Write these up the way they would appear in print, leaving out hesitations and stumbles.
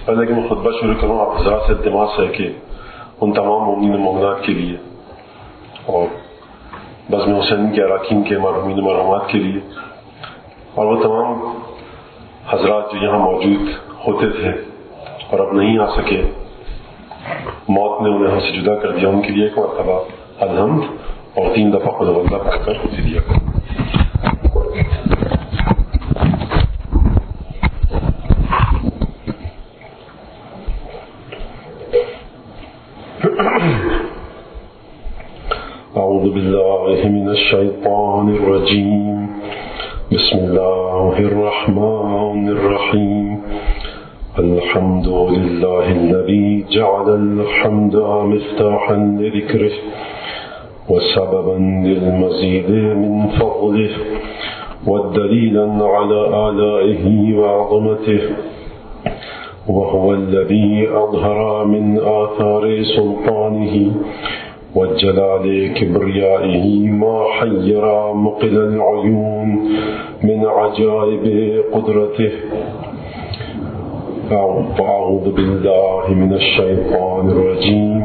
سے پہلے کہ میں خطبہ شروع کروں، آپ حضرات سے التماس ہے کہ ان تمام مومنین و مومنات کے لیے اور بزم حسین کے اراکین کے مرحومین و مرحومات کے لیے اور وہ تمام حضرات جو یہاں موجود ہوتے تھے اور اب نہیں آ سکے، موت نے انہیں ہم سے جدا کر دیا، ان کے لیے ایک مرتبہ الحمد اور 3 دفعہ قل ہو اللہ پڑھ کر خوشی دیا کرو۔ اعوذ باللہ من الشیطان الرجیم، بسم اللہ الرحمن الرحیم، الحمد للہ الذی جعل الحمد مفتاحا لذکرہ وسببا للمزید من فضلہ والدلیلا علی آلائہ وعظمتہ، وهو الذي أظهر من آثار سلطانه وجلال كبريائه ما حير مقل العيون من عجائب قدرته. أعوذ بالله من الشيطان الرجيم،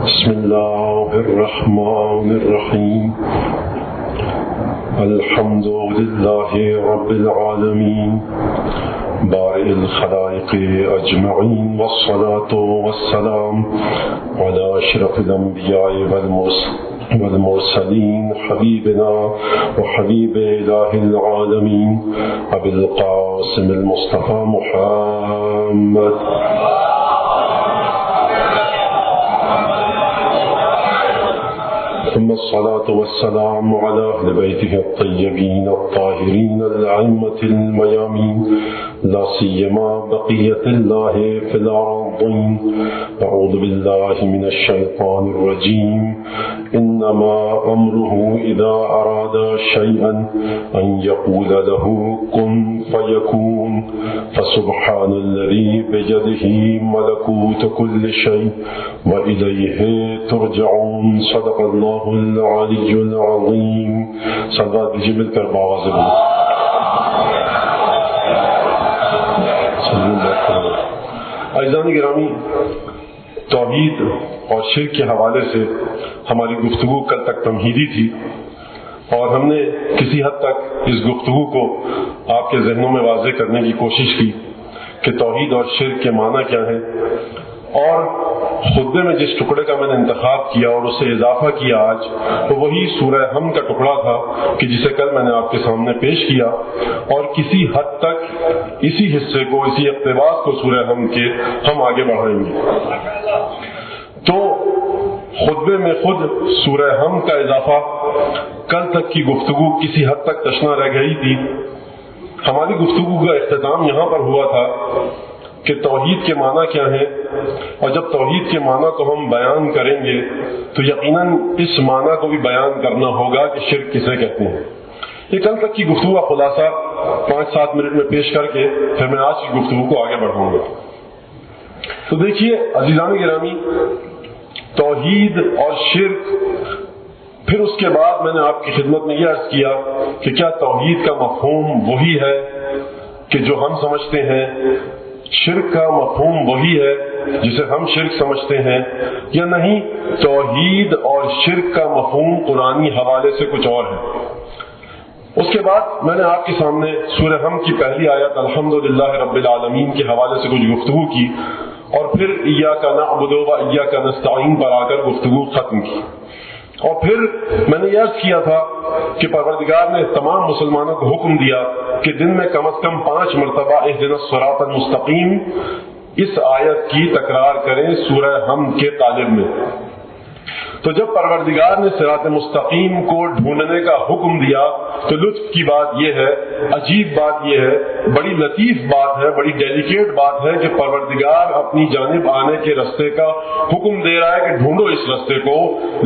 بسم الله الرحمن الرحيم، الحمد لله رب العالمين بارئ الخلائق أجمعين، والصلاة والسلام على أشرف الأنبياء والمرسلين حبيبنا وحبيب إله العالمين أبي القاسم المصطفى محمد ثم الصلاة والسلام على أهل بيته الطيبين الطاهرين الأئمة الميامين، لا سيما بقية الله في الأرضين. أعوذ بالله من الشيطان الرجيم، إنما أمره إذا أراد شيئا أن يقول له كن فيكون، فسبحان الذي بيده ملكوت كل شيء وإليه ترجعون. صدق الله العلی العظیم. صلوات دیجیے مل کر باواز بولو. عزیزان گرامی، توحید اور شرک کے حوالے سے ہماری گفتگو کل تک تمہیدی تھی اور ہم نے کسی حد تک اس گفتگو کو آپ کے ذہنوں میں واضح کرنے کی کوشش کی کہ توحید اور شرک کے معنی کیا ہیں، اور خطبے میں جس ٹکڑے کا میں نے انتخاب کیا اور اسے اضافہ کیا آج، تو وہی سورہ حمد کا ٹکڑا تھا کہ جسے کل میں نے آپ کے سامنے پیش کیا، اور کسی حد تک اسی حصے کو، اسی اقتباس کو سورہ حمد کے ہم آگے بڑھائیں گے. تو خطبے میں خود سورہ حمد کا اضافہ کل تک کی گفتگو کسی حد تک تشنا رہ گئی تھی. ہماری گفتگو کا اختتام یہاں پر ہوا تھا کہ توحید کے معنی کیا ہیں، اور جب توحید کے معنی کو ہم بیان کریں گے تو یقیناً اس معنی کو بھی بیان کرنا ہوگا کہ شرک کسے کہتے ہیں. یہ کل تک کی گفتگو کا خلاصہ 5-7 منٹ میں پیش کر کے پھر میں آج کی گفتگو کو آگے بڑھاؤں گا. تو دیکھیے عزیزان گرامی، توحید اور شرک، پھر اس کے بعد میں نے آپ کی خدمت میں یہ عرض کیا کہ کیا توحید کا مفہوم وہی ہے کہ جو ہم سمجھتے ہیں، شرک کا مفہوم وہی ہے جسے ہم شرک سمجھتے ہیں، یا نہیں توحید اور شرک کا مفہوم قرآنی حوالے سے کچھ اور ہے. اس کے بعد میں نے آپ کے سامنے سورہ حمد کی پہلی آیت الحمدللہ رب العالمین کے حوالے سے کچھ گفتگو کی، اور پھر ایاک نعبد و ایاک نستعین پر آ کر گفتگو ختم کی. اور پھر میں نے یہ عرض کیا تھا کہ پروردگار نے تمام مسلمانوں کو حکم دیا کہ دن میں کم از کم 5 مرتبہ اہدنا الصراط المستقیم اس آیت کی تکرار کریں سورہ حمد کے قالب میں. تو جب پروردگار نے صراط مستقیم کو ڈھونڈنے کا حکم دیا تو لطف کی بات یہ ہے، عجیب بات یہ ہے، بڑی لطیف بات ہے، بڑی ڈیلیکیٹ بات ہے کہ پروردگار اپنی جانب آنے کے رستے کا حکم دے رہا ہے کہ ڈھونڈو اس رستے کو،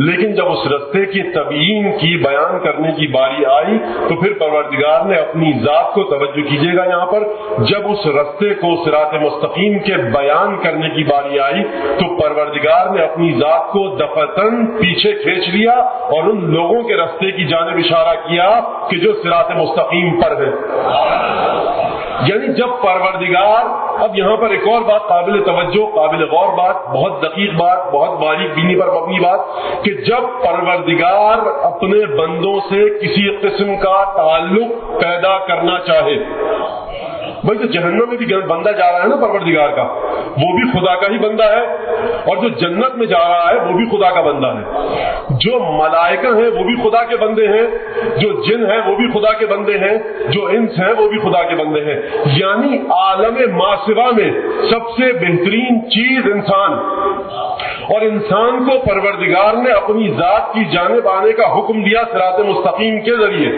لیکن جب اس رستے کی تبیین کی، بیان کرنے کی باری آئی تو پھر پروردگار نے اپنی ذات کو، توجہ کیجیے گا یہاں پر، جب اس رستے کو صراط مستقیم کے بیان کرنے کی باری آئی تو پروردگار نے اپنی ذات کو دفتن پیچھے کھینچ لیا اور ان لوگوں کے رستے کی جانب اشارہ کیا کہ جو صراط مستقیم پر ہے. یعنی جب پروردگار، اب یہاں پر ایک اور بات قابل توجہ، قابل غور بات، بہت دقیق بات، بہت باریک بینی پر مبنی بات، کہ جب پروردگار اپنے بندوں سے کسی قسم کا تعلق پیدا کرنا چاہے، بھائی تو جہنم میں بھی بندہ جا رہا ہے نا پروردگار کا، وہ بھی خدا کا ہی بندہ ہے، اور جو جنت میں جا رہا ہے وہ بھی خدا کا بندہ ہے، جو ملائکہ ہیں وہ بھی خدا کے بندے ہیں، جو جن ہیں وہ بھی خدا کے بندے ہیں، جو انس ہیں وہ بھی خدا کے بندے ہیں، یعنی عالم ماسوا میں سب سے بہترین چیز انسان، اور انسان کو پروردگار نے اپنی ذات کی جانب آنے کا حکم دیا صراط مستقیم کے ذریعے،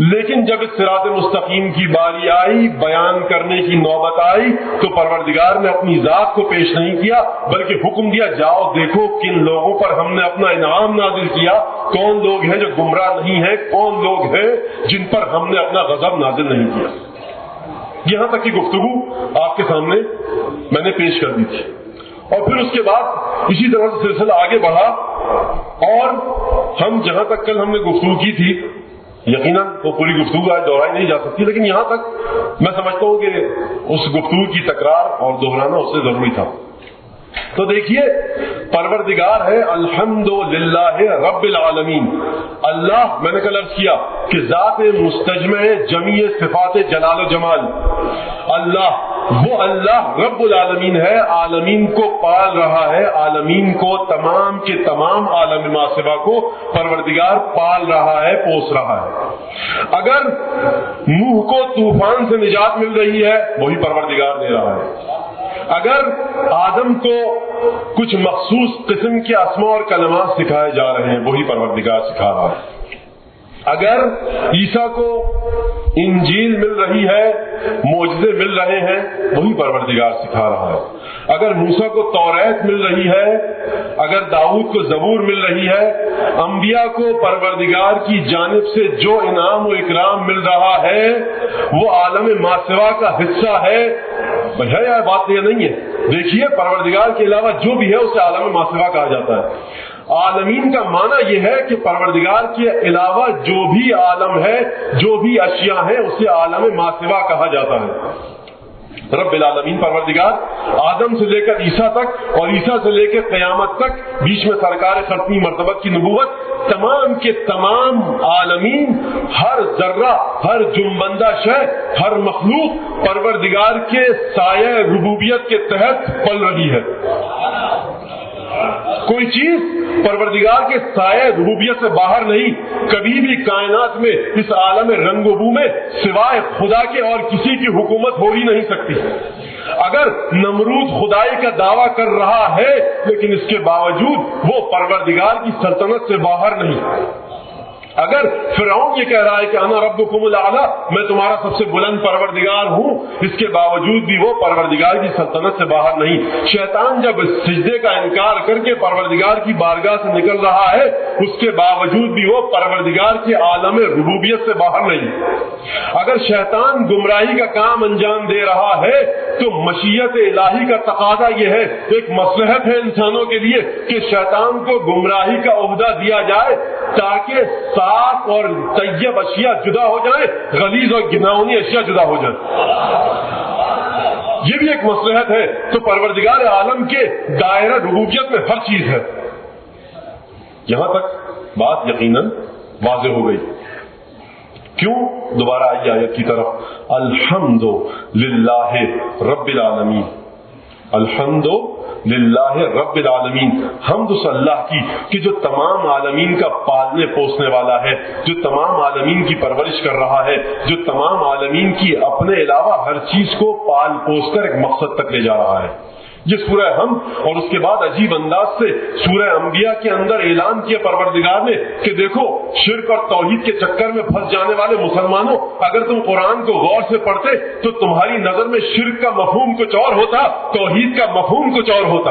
لیکن جب اس صراط مستقیم کی باری آئی، بیان کرنے کی نوبت آئی، تو پروردگار نے اپنی ذات کو پیش نہیں کیا، بلکہ حکم دیا جاؤ دیکھو کن لوگوں پر ہم نے اپنا انعام نازل کیا، کون لوگ ہیں جو گمراہ نہیں ہیں، کون لوگ ہیں جن پر ہم نے اپنا غضب نازل نہیں کیا۔ یہاں تک کی گفتگو آپ کے سامنے میں نے پیش کر دی تھی، اور پھر اس کے بعد اسی طرح سے سلسلہ آگے بڑھا، اور ہم جہاں تک کل ہم نے گفتگو کی تھی، یقیناً وہ پوری گفتگو آج دہرائی نہیں جا سکتی، لیکن یہاں تک میں سمجھتا ہوں کہ اس گفتگو کی تکرار اور دہرانا اس سے ضروری تھا۔ تو دیکھیے پروردگار ہے الحمدللہ رب العالمین، اللہ، میں نے کل عرض کیا کہ ذات مستجمع جمیع صفات جلال و جمال، اللہ، وہ اللہ رب العالمین ہے، عالمین کو پال رہا ہے، عالمین کو، تمام کے تمام عالم ماسوا کو پروردگار پال رہا ہے، پوس رہا ہے۔ اگر نوح کو طوفان سے نجات مل رہی ہے وہی پروردگار دے رہا ہے، اگر آدم کو کچھ مخصوص قسم کے اسماء اور کلمات سکھائے جا رہے ہیں وہی پروردگار سکھا رہا ہے، اگر عیسیٰ کو انجیل مل رہی ہے، معجزے مل رہے ہیں وہی پروردگار سکھا رہا ہے، اگر موسیٰ کو توریت مل رہی ہے، اگر داؤد کو زبور مل رہی ہے، انبیاء کو پروردگار کی جانب سے جو انعام و اکرام مل رہا ہے وہ عالم ماسوا کا حصہ ہے ہے یا بات یہ نہیں ہے؟ دیکھیے پروردگار کے علاوہ جو بھی ہے اسے عالم ماسوا کہا جاتا ہے۔ عالمین کا معنی یہ ہے کہ پروردگار کے علاوہ جو بھی عالم ہے، جو بھی اشیاء ہیں، اسے عالم ماسوا کہا جاتا ہے۔ رب العالمین پروردگار آدم سے لے کر عیسیٰ تک اور عیسیٰ سے لے کر قیامت تک، بیچ میں سرکار ختمی مرتبت کی نبوت، تمام کے تمام عالمین، ہر ذرہ، ہر جنبندہ شے، ہر مخلوق پروردگار کے سایہ ربوبیت کے تحت پل رہی ہے۔ کوئی چیز پروردگار کے سائے ربوبیت سے باہر نہیں، کبھی بھی کائنات میں اس عالم رنگ و بو میں سوائے خدا کے اور کسی کی حکومت ہو ہی نہیں سکتی۔ اگر نمرود خدائی کا دعویٰ کر رہا ہے لیکن اس کے باوجود وہ پروردگار کی سلطنت سے باہر نہیں، اگر فرعون یہ کہہ رہا ہے کہ انا ربکم الاعلی، میں تمہارا سب سے بلند پروردگار ہوں، اس کے باوجود بھی وہ پروردگار کی سلطنت سے باہر نہیں۔ شیطان جب سجدے کا انکار کر کے پروردگار کی بارگاہ سے نکل رہا ہے، اس کے باوجود بھی وہ پروردگار کے عالم ربوبیت سے باہر نہیں۔ اگر شیطان گمراہی کا کام انجام دے رہا ہے تو مشیت الہی کا تقاضا یہ ہے، ایک مصلحت ہے انسانوں کے لیے کہ شیطان کو گمراہی کا عہدہ دیا جائے تاکہ صاف اور طیب اشیاء جدا ہو جائیں، غلیظ اور گناؤنی اشیاء جدا ہو جائیں۔ یہ بھی ایک مصلحت ہے۔ تو پروردگار عالم کے دائرہ ربوبیت میں ہر چیز ہے۔ یہاں تک بات یقیناً واضح ہو گئی۔ کیوں؟ دوبارہ آئیے آیت کی طرف، الحمد للہ رب العالمین، الحمد للہ رب العالمین، حمد اس اللہ کی کہ جو تمام عالمین کا پالنے پوسنے والا ہے، جو تمام عالمین کی پرورش کر رہا ہے، جو تمام عالمین کی اپنے علاوہ ہر چیز کو پال پوس کر ایک مقصد تک لے جا رہا ہے۔ یہ سورہ حمد، اور اس کے بعد عجیب انداز سے سورہ انبیاء کے اندر اعلان کیا پروردگار نے کہ دیکھو شرک اور توحید کے چکر میں پھنس جانے والے مسلمانوں، اگر تم قرآن کو غور سے پڑھتے تو تمہاری نظر میں شرک کا مفہوم کچھ اور ہوتا، توحید کا مفہوم کچھ اور ہوتا۔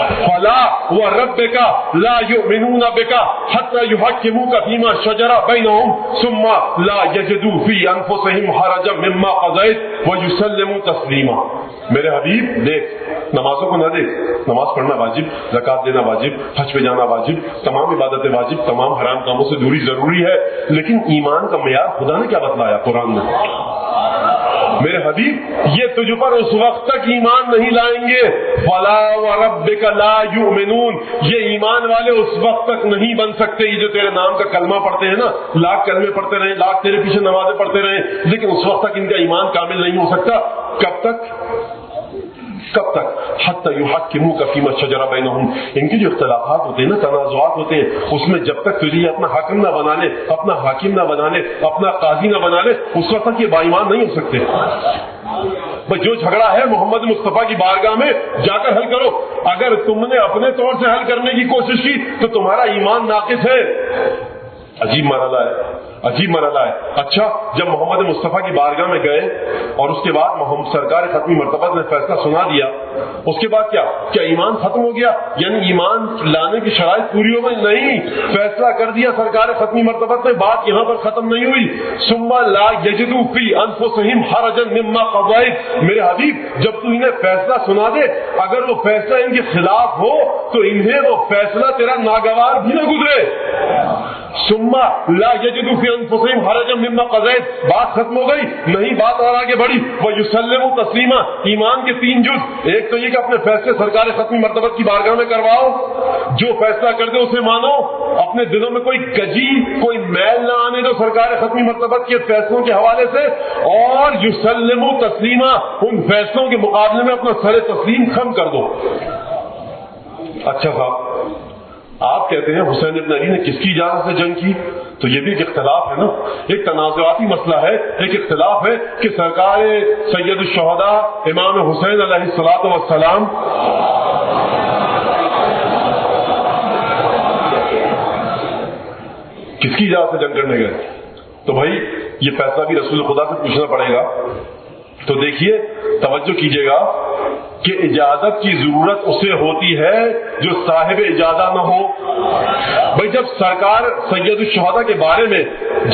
فلا وربك لا يؤمنون بك حتى يحكموك فيما شجر بينهم ثم لا يجدوا في انفسهم حرجا مما قضيت ويسلموا تسليما. میرے حبیب دیکھ، نمازوں کو نہ دیکھ، نماز پڑھنا واجب، زکات دینا واجب، حج پہ جانا واجب، تمام عبادتیں واجب، تمام حرام کاموں سے دوری ضروری ہے، لیکن ایمان کا معیار خدا نے کیا بتلایا قرآن میں؟ میرے حبیب یہ تجھ پر اس وقت تک ایمان نہیں لائیں گے، فلا وربک لا یؤمنون، یہ ایمان والے اس وقت تک نہیں بن سکتے. یہ جو تیرے نام کا کلمہ پڑھتے ہیں نا، لاکھ کلمے پڑھتے رہیں، لاکھ تیرے پیچھے نمازیں پڑھتے رہیں، لیکن اس وقت تک ان کا ایمان کامل نہیں ہو سکتا. کب تک؟ حتی یحکموک فیما شجر بینہم، ان کے جو اختلافات ہوتے ہیں نا، تنازعات ہوتے ہیں، اس میں جب تک تجھے اپنا حاکم نہ بنا لے، اپنا حاکم نہ بنا لے، اپنا قاضی نہ بنا لے، اس وقت تک یہ باایمان نہیں ہو سکتے. بھائی جو جھگڑا ہے محمد مصطفیٰ کی بارگاہ میں جا کر حل کرو. اگر تم نے اپنے طور سے حل کرنے کی کوشش کی تو تمہارا ایمان ناقص ہے. عجیب مرحلہ ہے، عجیب مرحلہ ہے. اچھا، جب محمد مصطفیٰ کی بارگاہ میں گئے اور اس کے بعد محمد سرکار ختمی مرتبہ نے فیصلہ سنا دیا، اس کے بعد کیا ایمان ختم ہو گیا؟ یعنی ایمان لانے کی شرائط پوری ہو گئی؟ نہیں، فیصلہ کر دیا سرکار ختمی مرتبہ نے، بات یہاں پر ختم نہیں ہوئی. ثم لا یجدوا فی انفسہم حرجا مما قضیت. میرے حبیب جب تو انہیں فیصلہ سنا دے، اگر وہ فیصلہ ان کے خلاف ہو تو انہیں وہ فیصلہ تیرا ناگوار بھی نہ گزرے. ثم لا یجدوا فی انفسہم حرجا مما قضیت، بات ختم ہو گئی؟ نہیں، بات اور آگے بڑھی. ویسلموا تسلیما. ایمان کے 3 جز، ایک تو یہ کہ اپنے فیصلے سرکار ختمی مرتبہ کی بارگاہ میں کرواؤ، جو فیصلہ کر دے اسے مانو، اپنے دلوں میں کوئی گجی، کوئی میل نہ آنے دو سرکار ختمی مرتبہ کے فیصلوں کے حوالے سے، اور یسلموا تسلیما، ان فیصلوں کے مقابلے میں اپنا سر تسلیم خم کر دو. اچھا صاحب، آپ کہتے ہیں حسین ابن علی نے کس کی اجازت سے جنگ کی؟ تو یہ بھی ایک اختلاف ہے نا، ایک تنازعاتی مسئلہ ہے. ایک اختلاف ہے کہ سرکار سید الشہداء امام حسین علیہ الصلوۃ والسلام کس کی اجازت سے جنگ کرنے گئے. تو بھائی یہ فیصلہ بھی رسول خدا سے پوچھنا پڑے گا. تو دیکھیے، توجہ کیجیے گا کہ اجازت کی ضرورت اسے ہوتی ہے جو صاحب اجازت نہ ہو. بھائی جب سرکار سید الشہداء کے بارے میں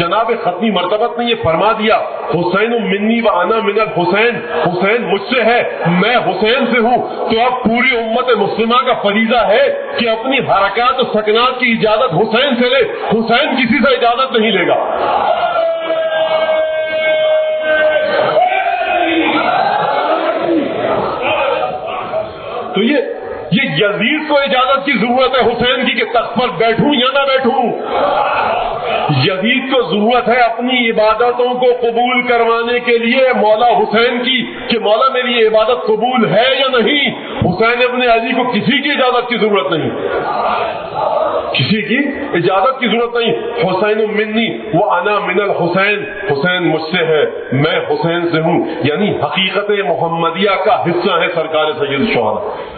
جناب ختمی مرتبہ نے یہ فرما دیا، حسین منی و انا من الحسین، حسین مجھ سے ہے، میں حسین سے ہوں، تو اب پوری امت مسلمہ کا فریضہ ہے کہ اپنی حرکات و سکنات کی اجازت حسین سے لے. حسین کسی سے اجازت نہیں لے گا. تو یہ یزید کو اجازت کی ضرورت ہے حسین کی کہ تخت پر بیٹھوں یا نہ بیٹھوں. یزید کو ضرورت ہے اپنی عبادتوں کو قبول کروانے کے لیے مولا حسین کی کہ مولا میری یہ عبادت قبول ہے یا نہیں. حسین ابن علی کو کسی کی اجازت کی ضرورت نہیں، کسی کی اجازت کی ضرورت نہیں. حسین منی و انا من الحسین، حسین مجھ سے ہے، میں حسین سے ہوں. یعنی حقیقت محمدیہ کا حصہ ہے سرکار سید الشہداء.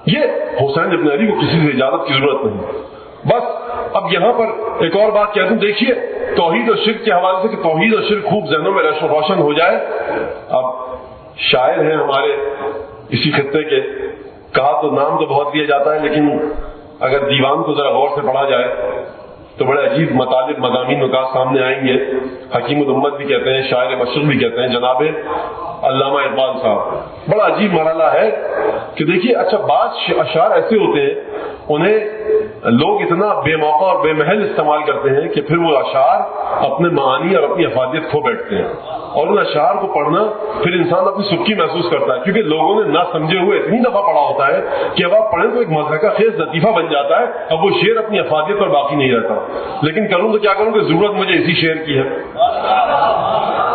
یہ حسین ابن علی کو کسی سے اجازت کی ضرورت نہیں. بس اب یہاں پر ایک اور بات کہہ دوں، دیکھیے توحید اور شرک کے حوالے سے کہ توحید اور شرک خوب ذہنوں میں روشن ہو جائے. اب شاعر ہیں ہمارے اسی خطے کے، کہا تو نام تو بہت لیا جاتا ہے، لیکن اگر دیوان کو ذرا غور سے پڑھا جائے تو بڑے عجیب مطالب مضامین نکات سامنے آئیں گے. حکیم الامت بھی کہتے ہیں، شاعر مشرق بھی کہتے ہیں جناب علامہ اقبال صاحب. بڑا عجیب مرحلہ ہے کہ دیکھیے، اچھا بعض اشعار ایسے ہوتے ہیں انہیں لوگ اتنا بے موقع اور بے محل استعمال کرتے ہیں کہ پھر وہ اشعار اپنے معانی اور اپنی افادیت کھو بیٹھتے ہیں. اور ان اشعار کو پڑھنا پھر انسان اپنی سبکی محسوس کرتا ہے، کیونکہ لوگوں نے نہ سمجھے ہوئے اتنی دفعہ پڑھا ہوتا ہے کہ اب آپ پڑھیں تو ایک مضحکہ خیز لطیفہ بن جاتا ہے. اب وہ شعر اپنی افادیت پر باقی نہیں رہتا. لیکن کروں تو کیا کروں کہ ضرورت مجھے اسی شعر کی ہے.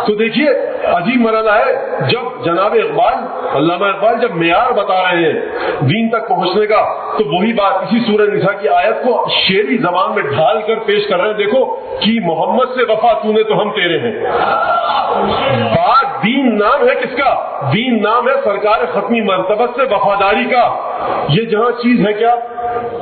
تو دیکھیے عجیب مرحلہ ہے جب جناب اقبال، علامہ اقبال جب معیار بتا رہے ہیں دین تک پہنچنے کا، تو وہی بات اسی سورہ نساء کی آیت کو شعری زبان میں ڈھال کر پیش کر رہے ہیں. دیکھو کہ محمد سے وفا تو نے تو ہم تیرے ہیں. بات دین نام ہے کس کا؟ دین نام ہے سرکار ختمی مرتبہ سے وفاداری کا. یہ جہاں چیز ہے کیا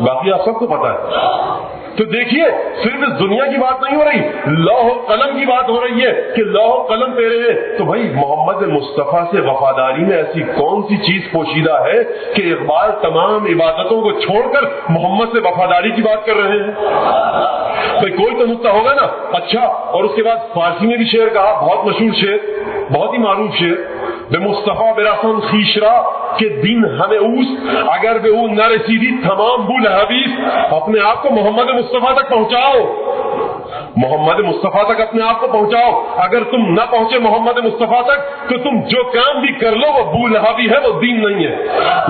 باقی آپ سب کو پتا ہے. تو تو دیکھیے صرف اس دنیا کی بات نہیں ہو رہی، لوح و قلم کی بات ہو رہی ہے کہ لوح و قلم تیرے ہیں. تو بھائی محمد مصطفیٰ سے وفاداری میں ایسی کون سی چیز پوشیدہ ہے کہ اقبال تمام عبادتوں کو چھوڑ کر محمد سے وفاداری کی بات کر رہے ہیں؟ بھائی کوئی تو نقطہ ہوگا نا. اچھا، اور اس کے بعد فارسی میں بھی شعر کہا، بہت مشہور شعر، بہت ہی معروف شعر، بے مصطفیٰ برسن خیشرا کہ دن ہمیں اوس اگر بے او نہ رسیدی تمام بول حبیب. اپنے آپ کو محمد مصطفیٰ تک پہنچاؤ، محمد مصطفیٰ تک اپنے آپ کو پہنچاؤ. اگر تم نہ پہنچے محمد مصطفیٰ تک تو تم جو کام بھی کر لو وہ بو لہبی ہے، وہ دین نہیں ہے.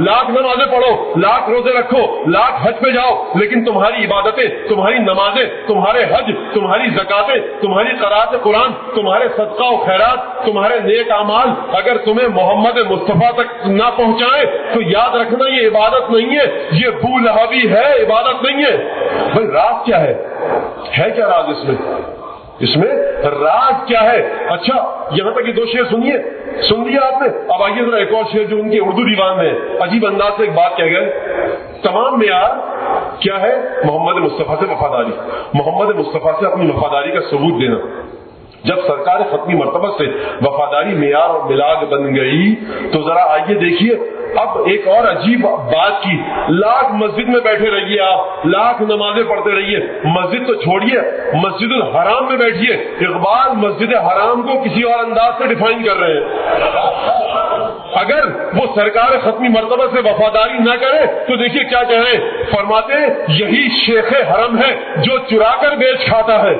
لاکھ نمازیں پڑھو، لاکھ روزے رکھو، لاکھ حج پہ جاؤ، لیکن تمہاری عبادتیں، تمہاری نمازیں، تمہارے حج، تمہاری زکاتیں، تمہاری قرات قرآن، تمہارے صدقہ و خیرات، تمہارے نیک اعمال اگر تمہیں محمد مصطفیٰ تک نہ پہنچائے تو یاد رکھنا یہ عبادت نہیں ہے، یہ بو لہبی ہے، عبادت نہیں ہے. بھائی راز کیا ہے کیا راز اس میں راز کیا ہے؟ اچھا، یہاں تک یہ دو شعر سن لیا آپ نے. اب آئیے ذرا ایک اور شعر جو ان کے اردو دیوان میں عجیب انداز سے ایک بات کہہ گئے. تمام معیار کیا ہے؟ محمد مصطفیٰ سے وفاداری، محمد مصطفیٰ سے اپنی وفاداری کا ثبوت دینا. جب سرکار ختمی مرتبہ سے وفاداری معیار اور ملاگ بن گئی تو ذرا آئیے دیکھیے اب ایک اور عجیب بات کی. لاکھ مسجد میں بیٹھے رہیے، آپ لاکھ نمازیں پڑھتے رہیے، مسجد تو چھوڑیے، مسجد الحرام میں بیٹھیے. اقبال مسجد حرام کو کسی اور انداز سے ڈیفائن کر رہے ہیں. اگر وہ سرکار ختمی مرتبہ سے وفاداری نہ کرے تو دیکھیے کیا کہہ رہے ہیں، فرماتے ہیں یہی شیخ حرم ہے جو چرا کر بیچ کھاتا ہے.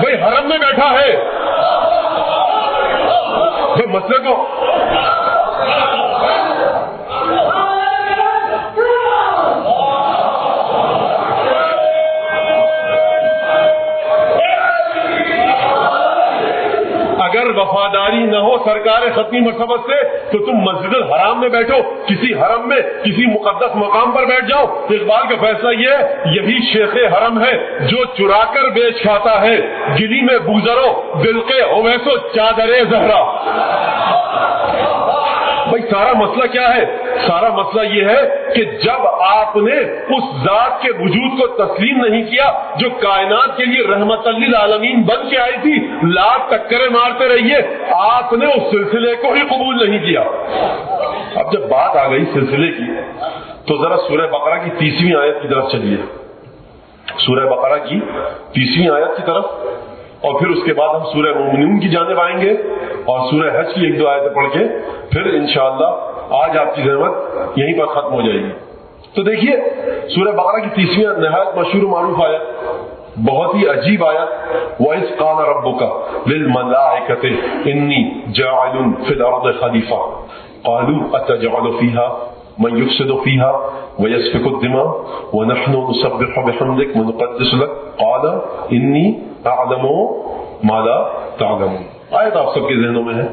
بھائی حرم میں بیٹھا ہے، بھائی مسئلے کو اگر وفاداری نہ ہو سرکار ختمی مرتبہ سے تو تم مسجد الحرام میں بیٹھو، کسی حرم میں کسی مقدس مقام پر بیٹھ جاؤ. اقبال کا فیصلہ یہ ہے یہی شیخ حرم ہے جو چرا کر بیچ کھاتا ہے. گلی میں بوزرو دل کے اویسو چادر زہرا. بھائی سارا مسئلہ کیا ہے؟ سارا مسئلہ یہ ہے کہ جب آپ نے اس ذات کے وجود کو تسلیم نہیں کیا جو کائنات کے لیے رحمت للعالمین بن کے آئی تھی، لاکھ ٹکریں مارتے رہیے، آپ نے اس سلسلے کو ہی قبول نہیں کیا. اب جب بات آ گئی سلسلے کی تو ذرا سورہ بقرہ کی 30ویں آیت کی طرف چلیے. سورہ بقرہ کی 30ویں آیت کی طرف، اور پھر اس کے بعد ہم سورہ مومنون کی جانب آئیں گے اور سورہ حج کی ایک دو آیتیں پڑھ کے پھر انشاءاللہ آج آپ کی زحمت یہیں پر ختم ہو جائے گی. تو دیکھیے سورہ بقرہ کی 30ویں نہایت مشہور و معروف آیت، بہت ہی عجیب آیت. وَإِذْ قَالَ رَبُّكَ لِلْمَلَائِكَةِ إِنِّي جَاعِلٌ فِي الْأَرْضِ خَلِيفَةً قَالُوا أَتَجْعَلُ فِيهَا من يفسد فيها ويسفك الدماء ونحن نسبح بحمدك ونقدس لك قال إني أعلم ما لا تعلمون. آیت آپ سب کے ذہنوں میں ہے.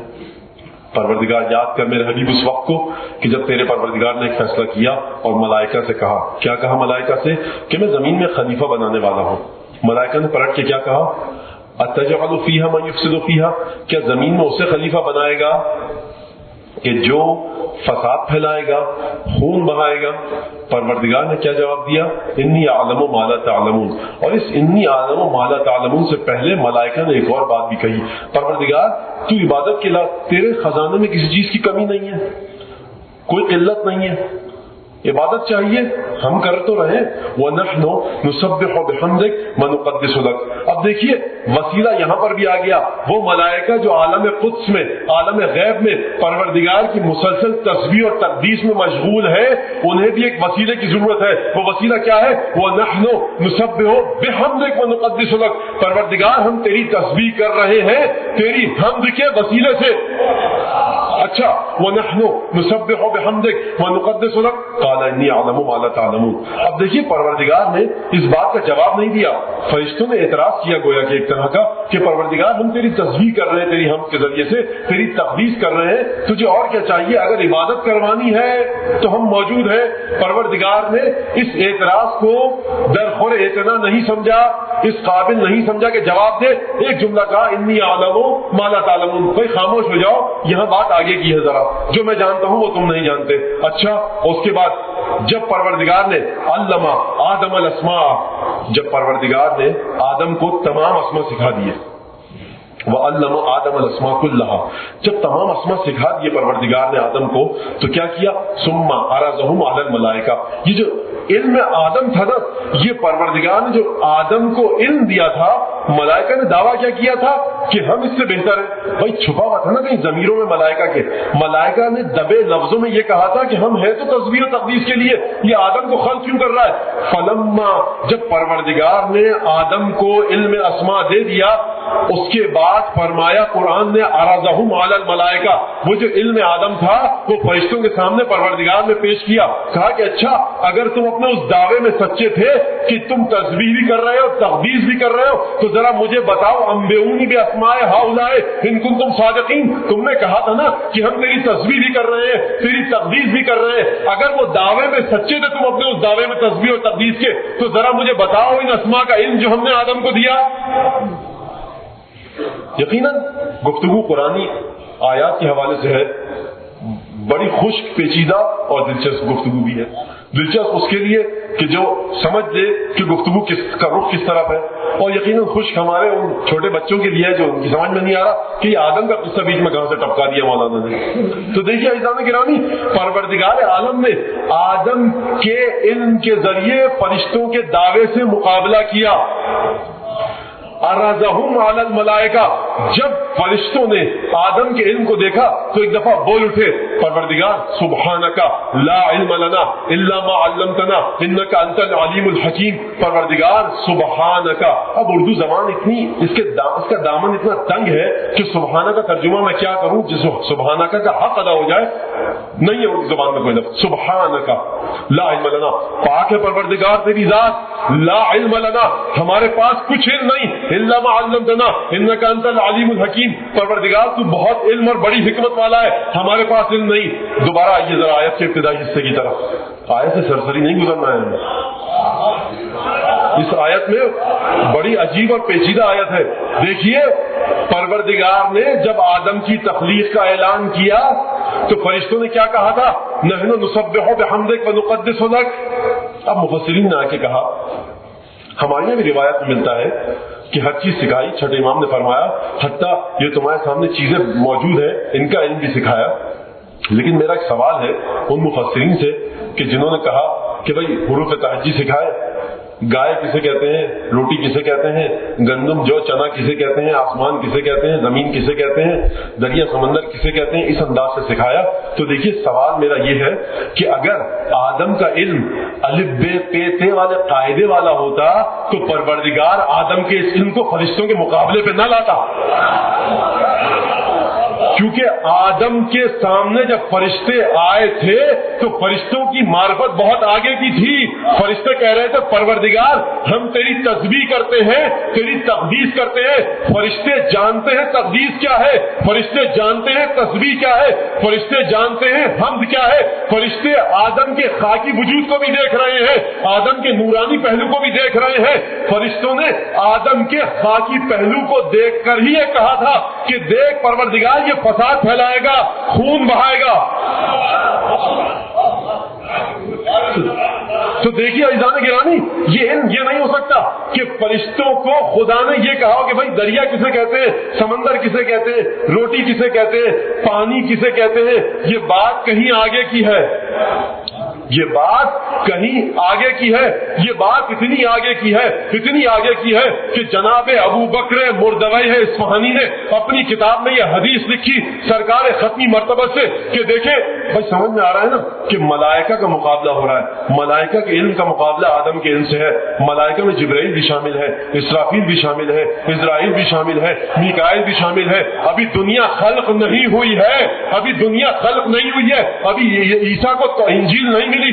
پروردگار یاد کر میرے حبیب اس وقت کو کہ جب تیرے پروردگار نے ایک فیصلہ کیا اور ملائکہ سے کہا. کیا کہا ملائکہ سے؟ کہ میں زمین میں خلیفہ بنانے والا ہوں. ملائکہ نے پلٹ کے کیا کہا؟ أتجعل فيها من يفسد فيها، کیا زمین میں اسے خلیفہ بنائے گا کہ جو فساد پھیلائے گا، خون بہائے گا؟ پروردگار نے کیا جواب دیا؟ انی اعلم ما لا تعلمون. اور اس انی اعلم ما لا تعلمون سے پہلے ملائکہ نے ایک اور بات بھی کہی. پروردگار تو عبادت کے لا تیرے خزانے میں کسی چیز کی کمی نہیں ہے، کوئی قلت نہیں ہے، عبادت چاہیے ہم کر تو رہے. وَنَحْنُ نُسَبِّحُ بِحَمْدِكَ وَنُقَدِّسُ لَكَ. اب دیکھیے وسیلہ یہاں پر بھی آ گیا. وہ ملائکہ جو عالم قدس میں، عالم غیب میں پروردگار کی مسلسل تسبیح اور تقدیس میں مشغول ہے، انہیں بھی ایک وسیلے کی ضرورت ہے. وہ وسیلہ کیا ہے؟ وَنَحْنُ نُسَبِّحُ بِحَمْدِكَ وَنُقَدِّسُ لَكَ. پروردگار ہم تیری تسبیح کر رہے ہیں تیری حمد کے وسیلے سے. اچھا وَنَحْنُ نُسَبِّحُ بِحَمْدِكَ وَنُقَدِّسُ لَكَ قَالَ إِنِّي أَعْلَمُ مَا لَا تَعْلَمُونَ. اب دیکھیے پروردگار نے اس بات کا جواب نہیں دیا. فرشتوں نے اعتراض کیا گویا کہ ایک طرح کا کہ پروردگار ہم تیری تسبیح کر رہے ہیں، تیری حمد کے ذریعے سے تیری تقدیس کر رہے ہیں، تجھے اور کیا چاہیے؟ اگر عبادت کروانی ہے تو ہم موجود ہیں. پروردگار نے اس اعتراض کو درخور اعتنا نہیں سمجھا، اس قابل نہیں سمجھا کہ جواب دے. ایک جملہ کہا انی اعلم ما لا تعلمون. بھائی خاموش ہو جاؤ, یہاں بات آگے کی ہے, ذرا جو میں جانتا ہوں وہ تم نہیں جانتے. اچھا, اس کے بعد جب پروردگار نے علم آدم الاسماء, جب پروردگار نے آدم کو تمام اسماء سکھا دیے, وَعَلَّمَ آدَمَ الْأَسْمَاءَ كُلَّهَا, جب تمام اسماء سکھا دیے پروردگار نے آدم کو, تو کیا کیا؟ ثُمَّ عَرَضَهُمْ عَلَى الْمَلَائِكَةِ. یہ جو علم آدم تھا نا, یہ پروردگار نے جو آدم کو علم دیا تھا, ملائکہ نے دعویٰ کیا کیا تھا کہ ہم اس سے بہتر ہیں. بھائی چھپا ہوا تھا نا کہیں ضمیروں میں ملائکہ کے. ملائکہ نے دبے لفظوں میں یہ کہا تھا کہ ہم ہیں تو تصویر و تقدیس کے لیے, یہ آدم کو خلق کیوں کر رہا ہے؟ فلما, جب پروردگار نے آدم کو علم اسماء دے دیا, اس کے بعد فرمایا قرآن نے عرضہم علی الملائکہ, وہ جو علم آدم تھا وہ فرشتوں کے سامنے پروردگار نے پیش کیا. کہا کہ اچھا, اگر تم اپنے اس دعوے میں سچے تھے کہ تم تسبیح بھی کر رہے ہو, تقدیس بھی کر رہے ہو, تو ذرا مجھے بتاؤ انبئونی باسماء ہؤلاء ان کنتم صادقین. تم نے کہا تھا نا کہ ہم تیری تسبیح بھی کر رہے ہیں, تیری تقدیس بھی کر رہے ہیں. اگر وہ دعوے میں سچے تھے تم اپنے اس دعوے میں تسبیح اور تقدیس کے, تو ذرا مجھے بتاؤ ان اسماء کا علم جو ہم نے آدم کو دیا. یقیناً گفتگو قرآنی آیات کے حوالے سے ہے, بڑی خشک, پیچیدہ اور دلچسپ گفتگو بھی ہے. دلچسپ اس کے لیے کہ جو سمجھ لے کہ گفتگو کا رخ کس طرف ہے, اور یقیناً خشک ہمارے ان چھوٹے بچوں کے لیے ہے جو ان کی سمجھ میں نہیں آ رہا کہ یہ آدم کا قصہ بیچ میں کہاں سے ٹپکا دیا مولانا نے. تو دیکھیے عزیزان گرامی, پروردگار عالم نے آدم کے علم کے ذریعے فرشتوں کے دعوے سے مقابلہ کیا. عرضہم علی الملائکہ, جب فرشتوں نے آدم کے علم کو دیکھا تو ایک دفعہ بول اٹھے, پروردگار سبحانک لا علم لنا الا ما علمتنا انک انت العلیم الحکیم. پروردگار سبحانک, اب اردو زبان اتنی اس کا دامن اتنا تنگ ہے کہ سبحانہ کا ترجمہ میں کیا کروں جس سبحانک کا حق ادا ہو جائے. نہیں ہے اردو زبان میں کوئی لفظ سبحانک لا علم لنا, پاک ہے پروردگار تیری ذات, لا علم لنا, ہمارے پاس کچھ علم نہیں, الا ما علمتنا انک انت العلیم الحکیم. پروردگار تو بہت علم اور بڑی حکمت والا ہے, ہمارے پاس علم نہیں. دوبارہ آئیے ذرا آیت کے ابتدائی حصے کی طرف. آیت سے سرسری نہیں گزرنا ہے, اس آیت میں بڑی عجیب اور پیچیدہ آیت ہے. دیکھیے پروردگار نے جب آدم کی تخلیق کا اعلان کیا تو فرشتوں نے کیا کہا تھا؟ نحن نسبح بحمدک ونقدس لک. اب مفسرین نے آ کے کہا, ہمارے یہاں بھی روایت میں ملتا ہے کہ ہر چیز سکھائی. چھٹے امام نے فرمایا حتیٰ یہ تمہارے سامنے چیزیں موجود ہیں ان کا علم بھی سکھایا. لیکن میرا ایک سوال ہے ان مفسرین سے کہ جنہوں نے کہا کہ بھئی حروف تہجی سکھائے, گائے کسے کہتے ہیں, روٹی کسے کہتے ہیں, گندم جو چنا کسے کہتے ہیں, آسمان کسے کہتے ہیں, زمین کسے کہتے ہیں, دریا سمندر کسے کہتے ہیں, اس انداز سے سکھایا. تو دیکھیے سوال میرا یہ ہے کہ اگر آدم کا علم الف بے پے تے والے قاعدے والا ہوتا تو پروردگار آدم کے اس علم کو فرشتوں کے مقابلے پہ نہ لاتا. کیونکہ آدم کے سامنے جب فرشتے آئے تھے تو فرشتوں کی معرفت بہت آگے کی تھی. فرشتے کہہ رہے تھے پروردگار ہم تیری تسبیح کرتے ہیں, تیری تقدیس کرتے ہیں. فرشتے جانتے ہیں تقدیس کیا ہے, فرشتے جانتے ہیں تسبیح کیا ہے, فرشتے جانتے ہیں حمد کیا ہے. فرشتے آدم کے خاکی وجود کو بھی دیکھ رہے ہیں, آدم کے نورانی پہلو کو بھی دیکھ رہے ہیں. فرشتوں نے آدم کے خاکی پہلو کو دیکھ کر ہی یہ کہا تھا کہ دیکھ پروردگار یہ فساد پھیلائے گا, خون بہائے گا. تو دیکھیے عزیزان گرامی, یہ علم یہ نہیں ہو سکتا کہ فرشتوں کو خدا نے یہ کہا ہو کہ بھائی دریا کسے کہتے ہیں, سمندر کسے کہتے ہیں, روٹی کسے کہتے ہیں, پانی کسے کہتے ہیں. یہ بات کہیں آگے کی ہے, یہ بات کہیں آگے کی ہے. یہ بات اتنی آگے کی ہے, اتنی آگے کی ہے کہ جناب ابو بکر مردوی اصفہانی نے اپنی کتاب میں یہ حدیث لکھی سرکار ختمی مرتبہ سے کہ دیکھیں بھائی سمجھ میں آ رہا ہے نا کہ ملائکہ کا مقابلہ ہو رہا ہے. ملائکہ کے علم کا مقابلہ آدم کے علم سے ہے. ملائکہ میں جبرائیل بھی شامل ہے, اسرافیل بھی شامل ہے, اسرائیل بھی شامل ہے, میکائیل بھی شامل ہے. ابھی دنیا خلق نہیں ہوئی ہے, ابھی دنیا خلق نہیں ہوئی ہے, ابھی عیسیٰ کو تو انجیل نہیں ملی لی,